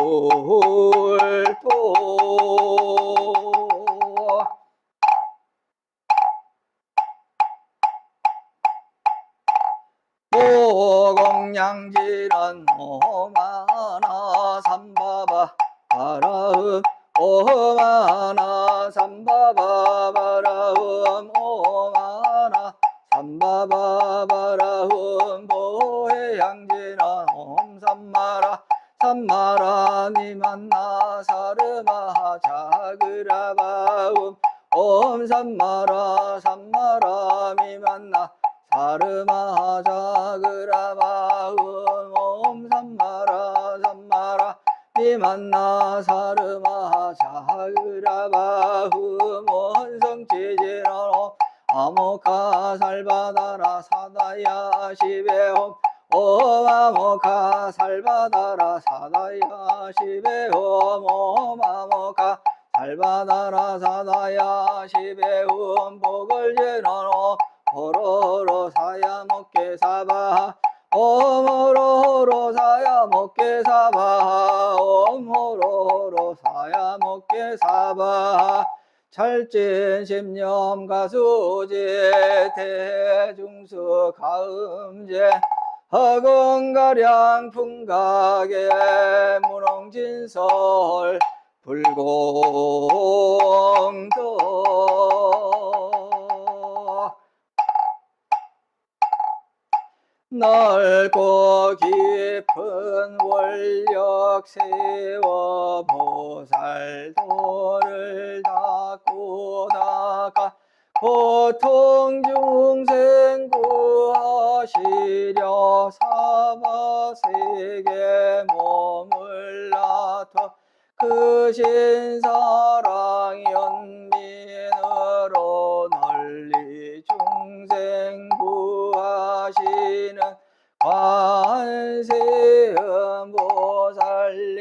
오공양지란 오마나 삼바바 바라음 오마나 삼바바 바라음 오마나 삼바바 바라음 보해양지란 옴삼마라 삼마라 니만나 사르마 자그라바음 옴삼마라 삼마라 미만나 사르마 자그라바음 옴삼마라 삼마라 미만나 사르마 자그라바음 원성체제라노 아모카 살바다라 사다야 시베홈 오마모카 살바다라 사다야 시베홈 오마모카 살바다라 사다야 시베홈 복을제나노 호로로 사야 먹게 사바 오모로로 사야 먹게 사바 오모로로 사야 먹게 사바 찰진 십념 가수제 대중수 가음제 허공가량 풍각의 문홍진설 불공도 넓고 깊은 원력 세워 보살도를 닦고 닦아 고통 중생 구하시려 사바세계 몸을 낳아 크신 사랑 연민으로 널리 중생 구하시는 관세음보살님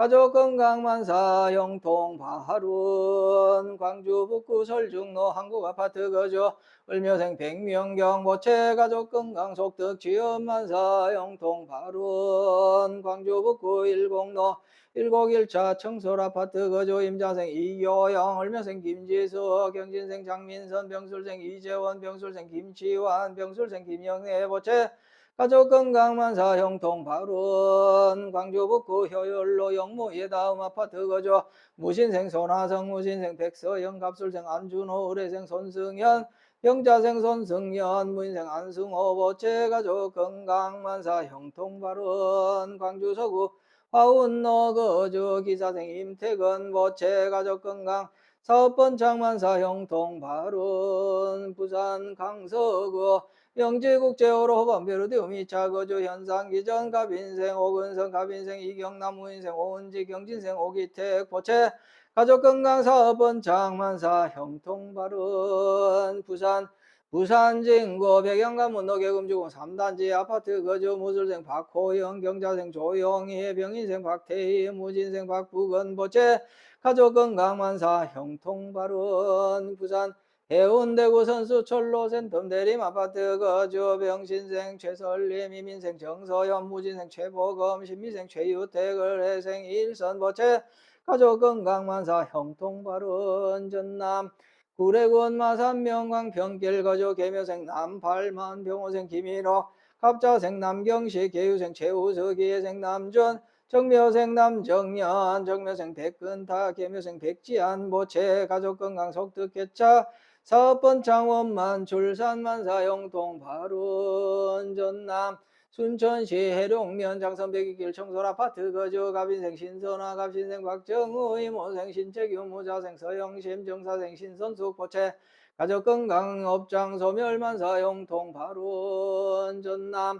가족 건강 만사 형통 바른 광주 북구 설중로 한국 아파트 거주 을묘생 백명경 모체 가족 건강 속득 지연 만사 형통 바른 광주 북구 일곡로 101차 청솔 아파트 거주 임자생 이효영 을묘생 김지수 경진생 장민선 병술생 이재원 병술생 김치환 병술생 김영애 모체 가족 건강 만사 형통 바른 광주 북구 효율로 영무 예다음 아파트 거주 무신생 손하성 무신생 백서영 갑술생 안준호 의뢰생 손승현 병자생 손승현 무인생 안승호 보채 가족 건강 만사 형통 바른 광주 서구 화운로 거주 기사생 임태근 보채 가족 건강 사업번 장만사 형통 바른 부산 강서구 영재국제어로 호반베르디움 2차 거주 현상기전 갑인생 오근성 갑인생 이경남 우인생 오은지 경진생 오기택 보채 가족건강사업원 장만사 형통바른 부산 진구 백양가문 노계금주공 3단지 아파트 거주 무술생 박호영 경자생 조용희 병인생 박태희 무진생 박부건 보채 가족건강만사 형통바른 부산 해운대구 선수철로 센텀 대림 아파트 거주 병신생 최설림 이민생 정서연 무진생 최보검 신미생 최유택 을혜생 일선 보채 가족 건강 만사 형통 바른 전남 구례군 마산 명광 평길 거주 계묘생 남팔만 병호생 김인호 갑자생 남경식 계유생 최우석 기예생 남준 정묘생 남정년 정묘생 백근타 계묘생 백지안 보채 가족 건강 속득 개차 사업번 창원만 출산만사 형통 바른 전남 순천시 해룡면 장선백이길 청솔아파트 거주 갑인생 신선아 갑신생 박정우 이모생 신채규 무자생 서영심 정사생 신선숙 보채 가족건강 업장 소멸만사 형통 바른 전남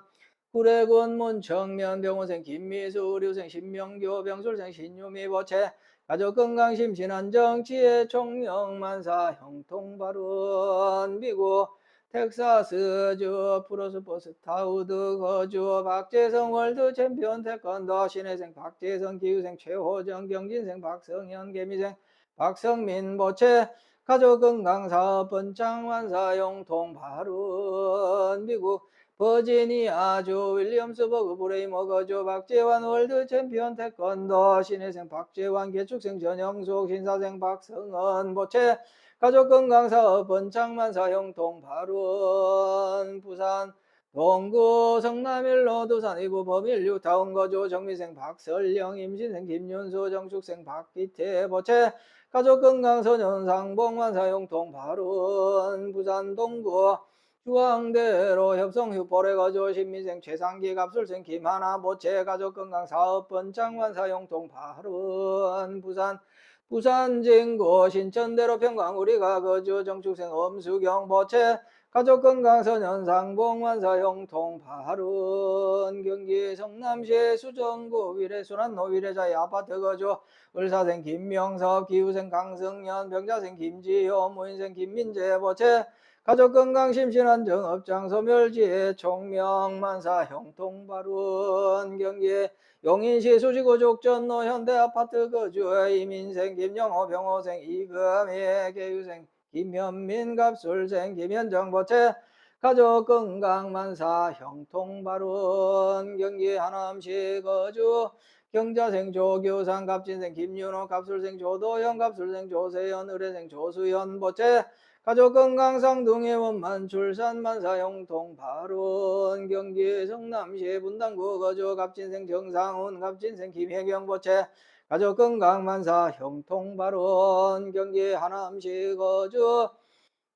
구례군 문청면 병원생 김미수 의료생 신명교 병술생 신유미 보채 가족건강 심신안정 지혜 총명만사 형통바른 미국 텍사스 주 프로스포스 타우드 거주 박재성 월드 챔피언 태권도 신혜생 박재성 기후생 최호정 경진생 박성현 개미생 박성민 보채 가족건강 사업번 장만사 형통바른 미국 버지니아주 윌리엄스버그 브레이머 거주 박재환 월드 챔피언 태권도 신혜생 박재환 개축생 전영숙 신사생 박성은 보채 가족건강사업번 장만사 형통 바른 부산 동구 성남일로 두산 이부 범일류 다운 거주 정미생 박설령 임신생 김윤수 정축생 박기태 보채 가족건강소년 상봉만사 형통 바른 부산 동구 중앙대로 협성휴보래 거주 신민생 최상기 갑술생 김하나 보채 가족건강 사업번 장만사 형통 바른 부산 진구 신천대로 평광우리가 거주 정축생 엄수경 보채 가족건강소년 상봉만사 형통 바른 경기 성남시 수정구 위례순환로 위례자의 아파트 거주 을사생 김명섭 기후생 강승연 병자생 김지효 무인생 김민재 보채 가족건강 심신안정 업장 소멸지혜 총명만사 형통바른 경기 용인시 수지구 족전로 현대아파트 거주 이민생 김영호 병호생 이금희 계유생 김현민 갑술생 김현정 보채 가족건강만사 형통바른 경기 하남시 거주 경자생 조교상 갑진생 김윤호 갑술생 조도현 갑술생 조세현 의뢰생 조수현 보채 가족건강상동의 원만 출산만사 형통 바른 경기 성남시 분당구 거주 갑진생 정상훈 갑진생 김혜경 보채 가족건강만사 형통 바른 경기 하남시 거주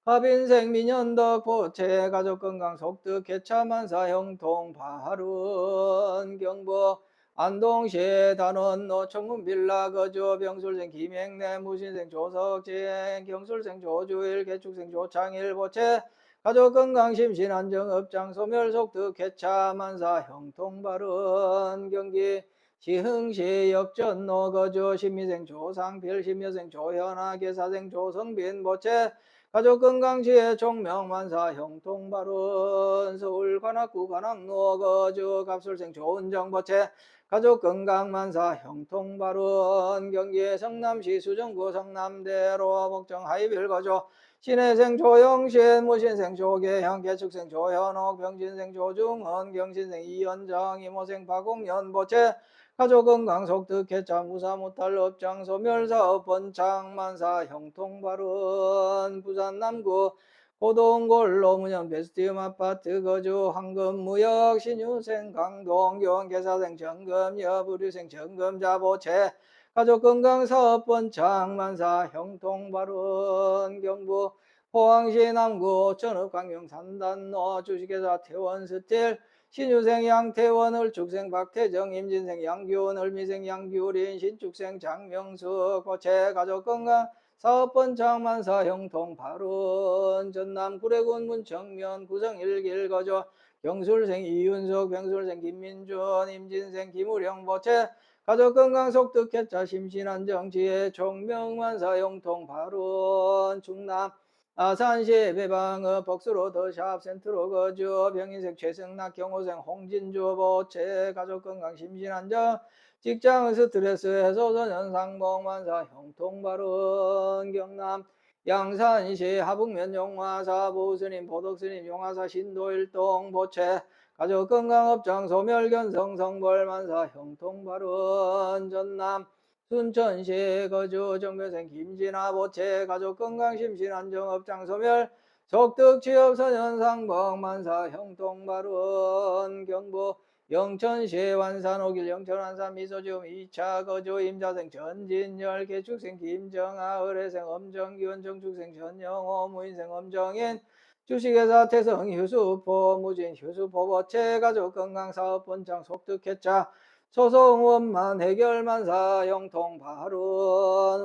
갑인생 민현덕 보채 가족건강 속득 개차만사 형통 바른 경북 안동시 단원로 청문빌라 거주 병술생 김행래 무신생 조석진 경술생 조주일 개축생 조창일 보채 가족건강 심신안정 업장 소멸 속득 개차만사 형통바른 경기 시흥시 역전로 거주 신미생 조상필 신여생 조현아 계사생 조성빈 보채 가족건강지혜 총명만사 형통바른 서울 관악구 관악로 거주 갑술생 조은정 보채 가족 건강 만사 형통바른 경기 성남시 수정구 성남대로 목정 하이빌 거주 신혜생 조영신 무신생 조계형 개축생 조현옥 병진생 조중헌 경신생 이현정 이모생 박홍연 보채 가족건강 속득해자 무사무탈 업장 소멸사업 번창 만사 형통바른 부산 남구 고동골 노무현 베스티움 아파트 거주 황금무역 신유생 강동경 개사생 정금 여부류생 정금자 보채 가족건강사업 번창 만사 형통바른 경부 포항시 남구 천읍 강명 산단로 주식회사 태원스틸 신유생 양태원 을축생 박태정 임진생 양규원 을미생 양규린 신축생 장명수 고채 가족건강 사업번창 만사 형통바른 전남 구례군 문청면 구성 1길 거주 경술생 이윤석 병술생 김민준 임진생 김우령 보채 가족건강 속득해자 심신안정 지혜 총명만사 형통바른 충남 아산시 배방읍 복수로 더샵 센트로 거주 병인생 최승낙 경호생 홍진주 보채 가족건강 심신안정 직장 스트레스 해소 소년 상봉만사 형통바른 경남 양산시 하북면 용화사 보스님 보덕스님 용화사 신도일동 보채 가족건강업장 소멸견성 성벌만사 형통바른 전남 순천시 거주 정묘생 김진아 보채 가족건강심신안정업장 소멸 속득취업소년상봉만사 형통바른 경부 영천시 완산오길 영천완산 미소지움 2차 거주 임자생 전진열 개축생 김정아 의뢰생 엄정기원 정축생 전영호 무인생 엄정인 주식회사 태성 휴수포 무진 휴수포 보채 가족건강사업 번창 속득해자 소송원만 해결만사 형통바른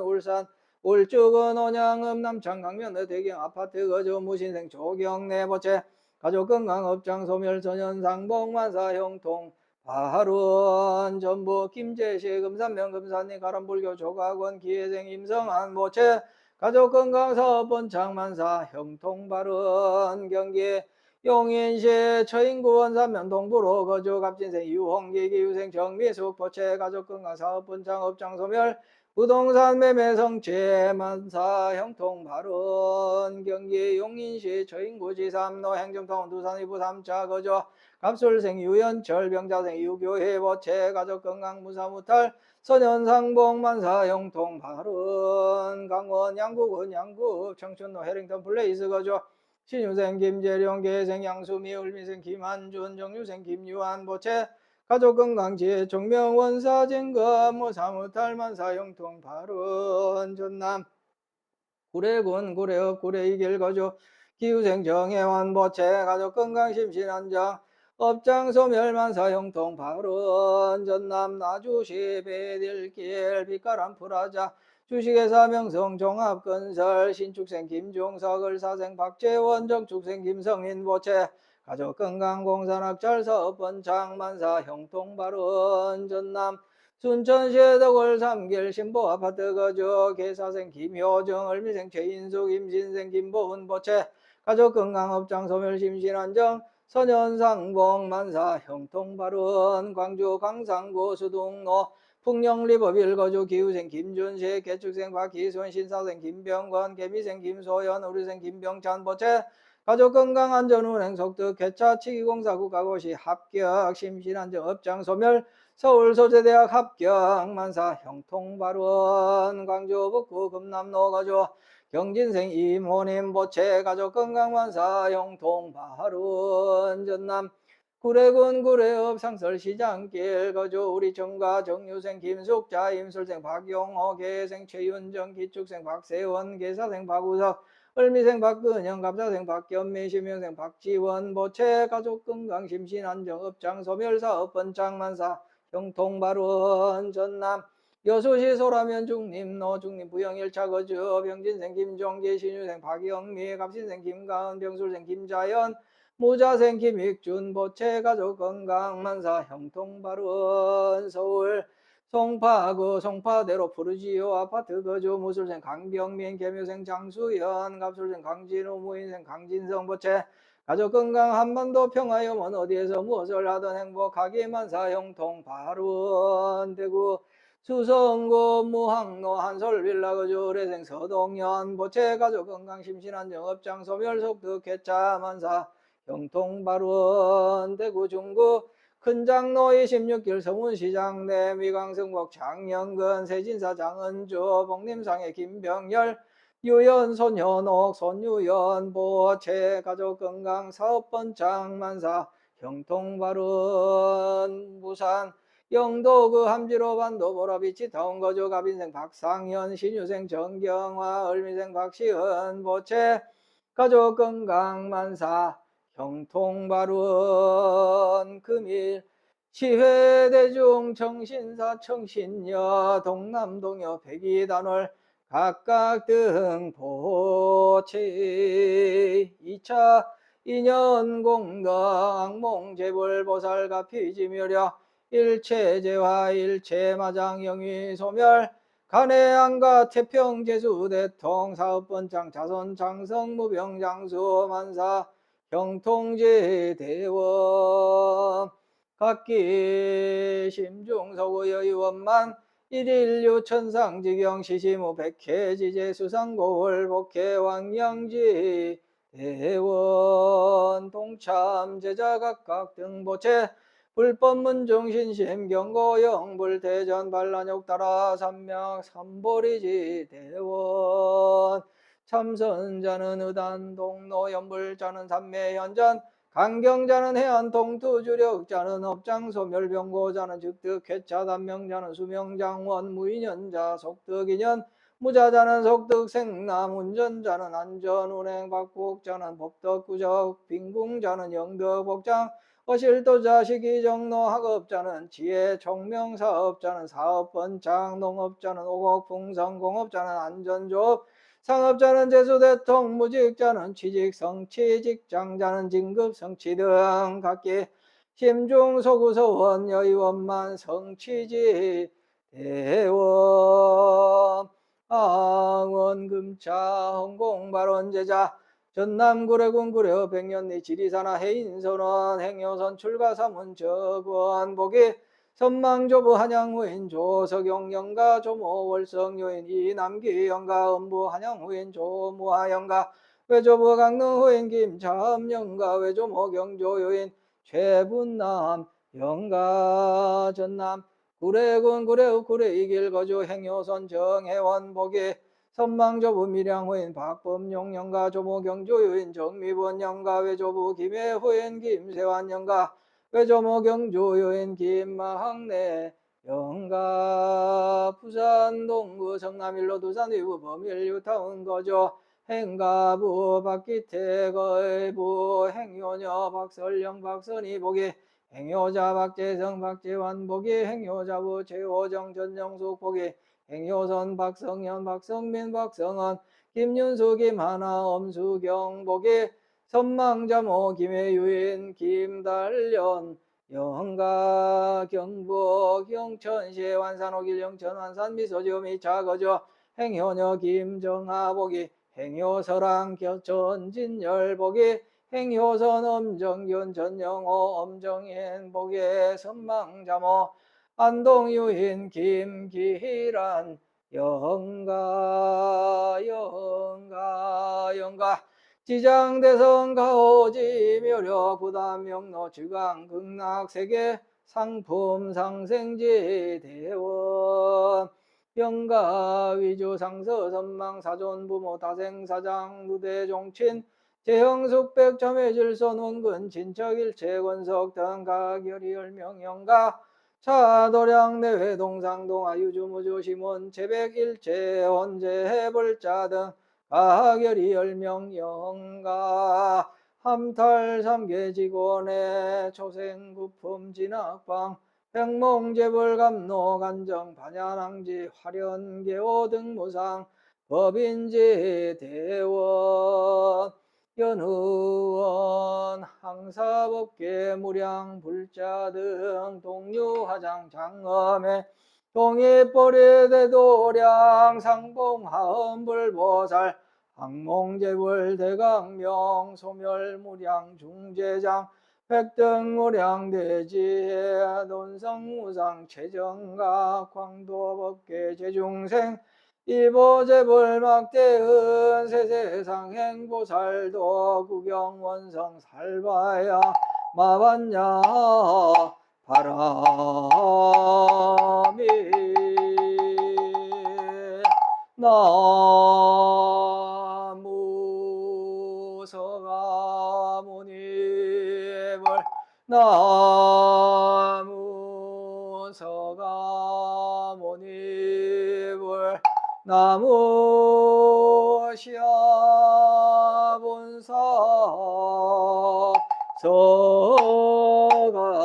울산 울주군 온양읍 남창 강면의 대경 아파트 거주 무신생 조경래 보채 가족건강업장 소멸전현상봉만사 형통바른 전북 김제시 금산면 금산리 가람불교 조각원 기회생 임성한 보채 가족건강사업 번창 만사 형통바른 경기 용인시 처인구 원산면 동부로 거주 갑진생 유홍기 기후생 정미숙 보채 가족건강사업 번창 업장 소멸 부동산 매매 성취 만사 형통바른 경기 용인시 처인구 지삼로 행정타운 두산이부 3차 거주 갑술생 유연철 병자생 유교회 보채 가족건강 무사무탈 선현상봉 만사 형통바른 강원 양구군 양구 청춘로 해링턴 플레이스 거주 신유생 김재룡 계생 양수미 을미생 김한준 정유생 김유한 보채 가족건강지혜 종명원사 진검 무사무탈 만사 형통바른 전남 구례군 구례읍 구례이길 거주 기후생 정혜환 보채 가족건강 심신안정 업장 소멸만사 형통바른 전남 나주시 배들길 빛가람 프라자 주식회사 명성 종합건설 신축생 김종석 을사생 박재원 정축생 김성인 보채 가족건강공산학찰 사업번창 만사 형통바른 전남 순천시 덕월 3길 신보아파트 거주 개사생 김효정 을미생 최인숙 임신생 김보은 보채 가족건강업장 소멸심신안정 선현상봉 만사 형통바른 광주 광산구 수동로 풍령리버빌 거주 기후생 김준식 개축생 박희순 신사생 김병권 개미생 김소연 우리생 김병찬 보채 가족건강안전운행 속득 개차 치기공사 국가고시 합격 심신안정 업장 소멸 서울소재대학 합격 만사 형통바른 광주 북구 금남로 거주 경진생 이모님 보채 가족건강만사 형통바른 전남 구례군 구례읍 상설시장길 거주 우리청과 정유생 김숙자 임술생 박용호 계생 최윤정 기축생 박세원 계사생 박우석 을미생 박근영 갑사생 박견미 심형생 박지원 보채 가족건강 심신안정 업장 소멸사업 번창 만사 형통바른 전남 여수시 소라면 중림로 중림 부영 1차 거주 병진생 김종기 신유생 박영미 갑신생 김가은 병술생 김자연 무자생 김익준 보채 가족건강 만사 형통바른 서울 송파구 송파대로 푸르지오 아파트 거주 무술생 강병민 개묘생 장수연 갑술생 강진우 무인생 강진성 보채 가족 건강 한반도 평화염원 어디에서 무엇을 하든 행복하기 만사 형통 발원 대구 수성구 무항로 한솔빌라 거주 오래생 서동현 보채 가족 건강 심신한 영업장 소멸 속득 개차 만사 형통 발원 대구 중구 큰장로 26길 서문시장 내 미광성곡 장영근 세진사 장은주 복림상의 김병열 유연 손현옥 손유연 보채 가족건강 사업번창 만사 형통발은 부산 영도 그 함지로 반도 보라빛이 타온 거주 가빈생 박상현 신유생 정경화 을미생 박시은 보채 가족건강 만사 형통발은 금일 시회대중 청신사 청신여 동남동여 백이단월 각각 등 보채 2차 인연공덕 악몽재불보살과 피지묘려 일체재화 일체마장 영위소멸 간해안과 태평재수대통 사업번창 자손장성 무병장수 만사 형통제대원 각기 심중서구의 의원만 일일유 천상지경 시시무 백해지제 수상고월 복해 왕양지 대원 동참 제자 각각 등보채 불법문중신심 경고영불 대전 반란욕 따라 삼명 삼보리지 대원 참선자는 의단 동로 연불자는 삼매현전 강경자는 해안 동투주력자는 업장소멸병고자는 즉득회차 단명자는 수명장원 무인연자 속득인연 무자자는 속득생남 운전자는 안전운행 박복자는 법덕구적 빈궁자는 영덕복장 어실도자 시기정로 학업자는 지혜 총명사업자는 사업번창 농업자는 오곡풍성 공업자는 안전조업 상업자는 재수대통 무직자는 취직성취 직장자는 진급성취 등 각기 심중소구서원 여의원만 성취지 대원 항원금차 헌공발원제자 전남구례군 구례 백년리 지리산하 해인선원 행여선 출가사문 적원복이 선망조부 한양후인 조석용영가 조모월성요인 이남기영가 음부 한양후인 조무하영가 외조부 강릉후인 김참영가 외조모 경조요인 최분남 영가 전남 구례군 구례읍 구례이길 거주 행여선 정혜원복이 선망조부 밀양후인 박범용 영가 조모 경조요인 정미번 영가 외조부 김해후인 김세환 영가 외조모 경조요인 김마항내 영가 부산 동구 성남일로 두산 위부 범일 유타운 거주 행가부 박기태거의부 행효녀 박설령 박선희 복이 행효자 박재성 박재환 복이 행효자부 최호정 전영숙 복이 행효선 박성현 박성민 박성원 김윤수 김하나 엄수경 복이 선망자모 김혜유인 김달련 영가 경북 영천시 완산호길 영천 완산 미소지음 2차 거주 행효녀 김정하 복이 행효서랑 전진열 복이 행효선 엄정균 전영호 엄정인 복의 선망자모 안동유인 김기란 영가 지장대성 가오지 묘려 부담영로 주강 극락세계 상품 상생지 대원 영가 위주 상서 선망 사존 부모 다생사장 누대종친 재형숙백 점해질선 원근 진척일체 권석 등 가결이 열명 영가 차도량 내외 동상동아 유주무주 심원 제백일체 헌재해벌자 등 가결이 열명 영가 함탈 삼계 직원의 초생구품 진학방 백몽재벌 감로 간정 반야낭지 화련계호 등 무상 법인지 대원 연의원 항사법계 무량 불자 등 동류화장 장엄의 동입보리대도량 상봉하엄불보살 항몽재불 대강명 소멸무량 중재장 획등무량대지해 논성무상 최정각 광도법계 제중생 이보재불막대은 세세상 행보살도 구경원성 살바야 마반야 바람이 나무 서가모니불 나무 서가모니불 나무 시아본사 서가모니불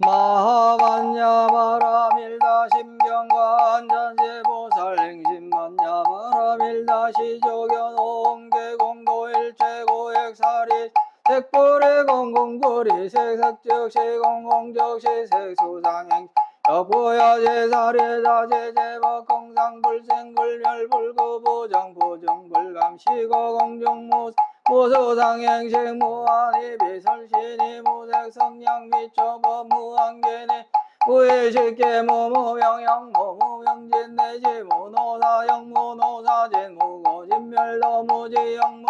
마하반야바라밀다 심경관전제보살 행심반야바라밀다 시조견옹계공도일체고액사리 색불의 공공불이 색색즉시 공공적시 색수상행 역부야제사례자제제법공상불생불멸불구부정부정불감시고공정무 무소상행식 무한이비 설신이 무색성량 미초법 무한계니 무의식계 무무명영 무무명진 내지 무노사영 무노사진 무고진멸도 무지영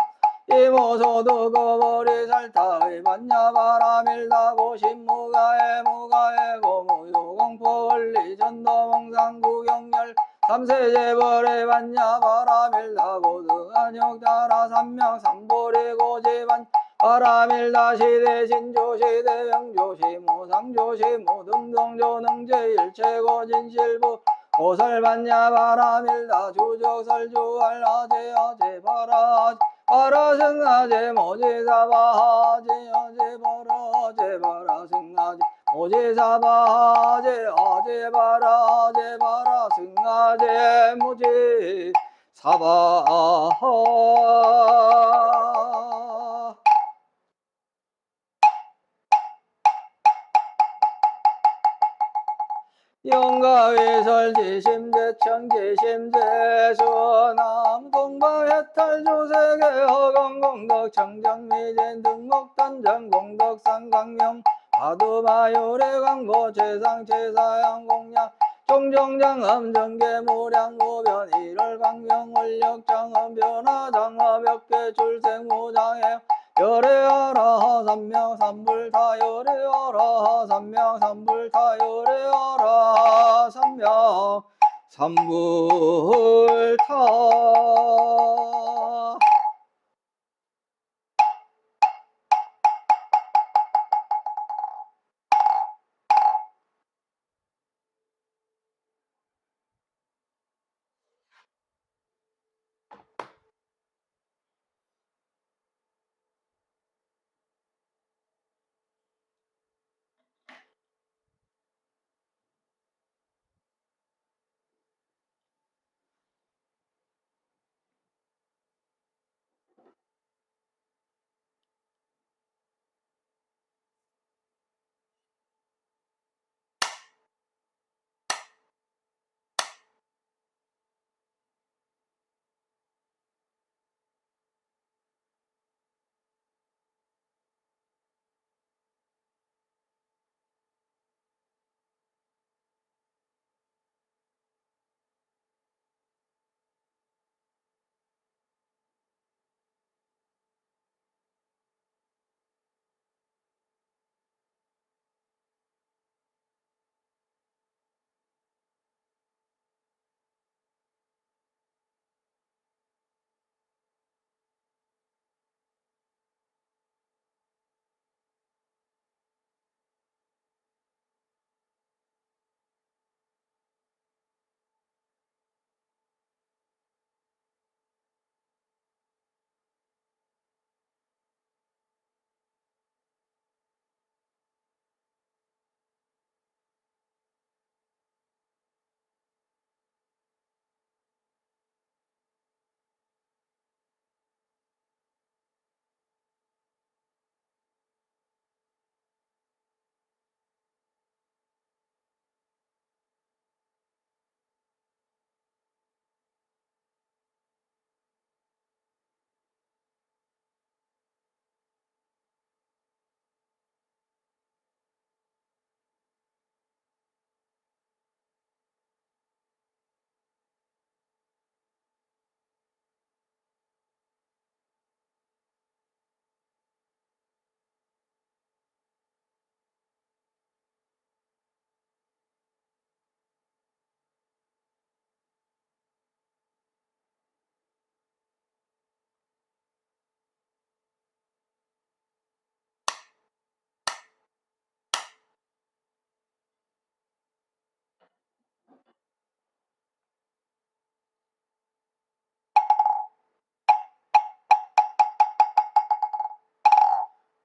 이모소도 거버리살타의 반야바라밀다 고신무가해 무가해 고무요공포원리 전도몽상구경열 삼세제벌의 반야바라밀다 고등한역다라 삼명 삼보리 고지반 바라밀다 시대신조 시대명조시 무상조시 무등동조능제 일체고진실부 고설반야바라밀다 주적설주알라제 아제바라 바라승아제 모지사바하제 아제바라제 바라승아제 모지사바하제 아제바라제 바라승아제 모지사바하 영가위설지심제천지심제수남 공방해탈조세계 허건공덕 청정미진 등목단전 공덕상강명 바두바요래광고 최상최사양공양 종정장엄정계무량무변 1월 강명원력장엄변화장어벽계 출생무장해 열애하라 삼명 삼불타 열애하라 삼명 삼불타 열애하라 삼명 삼불타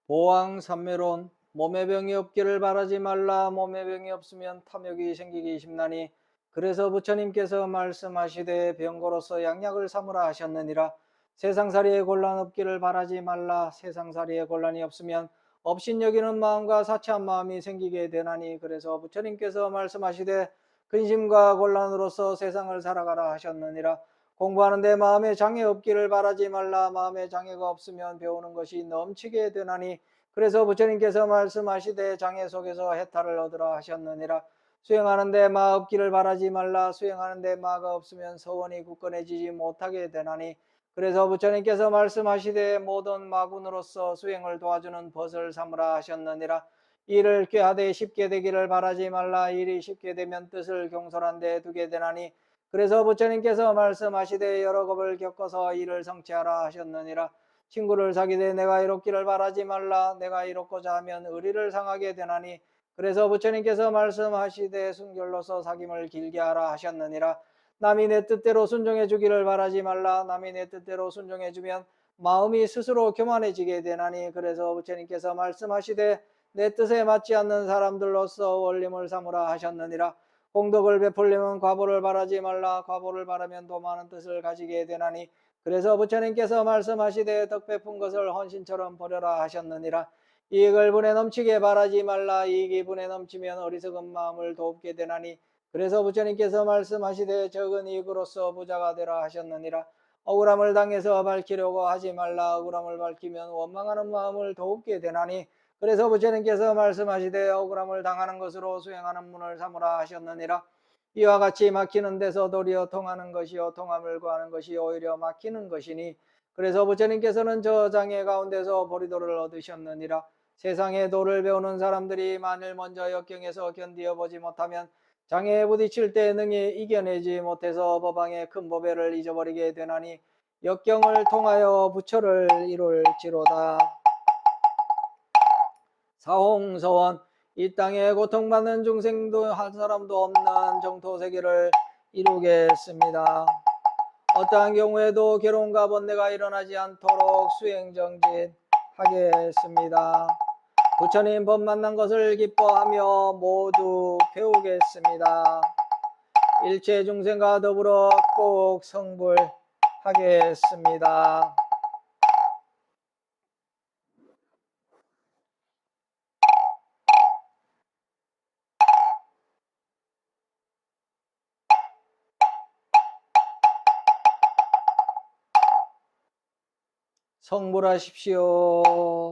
보왕삼매론 몸에 병이 없기를 바라지 말라. 몸에 병이 없으면 탐욕이 생기기 쉽나니 그래서 부처님께서 말씀하시되 병고로서 양약을 삼으라 하셨느니라. 세상살이에 곤란 없기를 바라지 말라. 세상살이에 곤란이 없으면 업신여기는 마음과 사치한 마음이 생기게 되나니 그래서 부처님께서 말씀하시되 근심과 곤란으로서 세상을 살아가라 하셨느니라. 공부하는데 마음에 장애 없기를 바라지 말라. 마음에 장애가 없으면 배우는 것이 넘치게 되나니 그래서 부처님께서 말씀하시되 장애 속에서 해탈을 얻으라 하셨느니라. 수행하는데 마 없기를 바라지 말라. 수행하는데 마가 없으면 서원이 굳건해지지 못하게 되나니 그래서 부처님께서 말씀하시되 모든 마군으로서 수행을 도와주는 벗을 삼으라 하셨느니라. 일을 꾀하되 쉽게 되기를 바라지 말라. 일이 쉽게 되면 뜻을 경솔한 데 두게 되나니 그래서 부처님께서 말씀하시되 여러 겁을 겪어서 일을 성취하라 하셨느니라. 친구를 사귀되 내가 이롭기를 바라지 말라. 내가 이롭고자 하면 의리를 상하게 되나니 그래서 부처님께서 말씀하시되 순결로서 사귐을 길게 하라 하셨느니라. 남이 내 뜻대로 순종해 주기를 바라지 말라. 남이 내 뜻대로 순종해 주면 마음이 스스로 교만해지게 되나니 그래서 부처님께서 말씀하시되 내 뜻에 맞지 않는 사람들로서 원림을 삼으라 하셨느니라. 공덕을 베풀려면 과보를 바라지 말라. 과보를 바라면 더 많은 뜻을 가지게 되나니 그래서 부처님께서 말씀하시되 덕 베푼 것을 헌신처럼 버려라 하셨느니라. 이익을 분에 넘치게 바라지 말라. 이익이 분에 넘치면 어리석은 마음을 돕게 되나니 그래서 부처님께서 말씀하시되 적은 이익으로서 부자가 되라 하셨느니라. 억울함을 당해서 밝히려고 하지 말라. 억울함을 밝히면 원망하는 마음을 돕게 되나니 그래서 부처님께서 말씀하시되 억울함을 당하는 것으로 수행하는 문을 삼으라 하셨느니라. 이와 같이 막히는 데서 도리어 통하는 것이요 통함을 구하는 것이 오히려 막히는 것이니 그래서 부처님께서는 저 장애 가운데서 보리도를 얻으셨느니라. 세상의 도를 배우는 사람들이 만일 먼저 역경에서 견디어 보지 못하면 장애에 부딪힐 때 능히 이겨내지 못해서 법왕의 큰 보배를 잊어버리게 되나니 역경을 통하여 부처를 이룰지로다. 사홍서원 이 땅에 고통받는 중생도 한 사람도 없는 정토세계를 이루겠습니다. 어떠한 경우에도 괴로움과 번뇌가 일어나지 않도록 수행정진하겠습니다. 부처님 법 만난 것을 기뻐하며 모두 배우겠습니다. 일체 중생과 더불어 꼭 성불하겠습니다. 성불하십시오.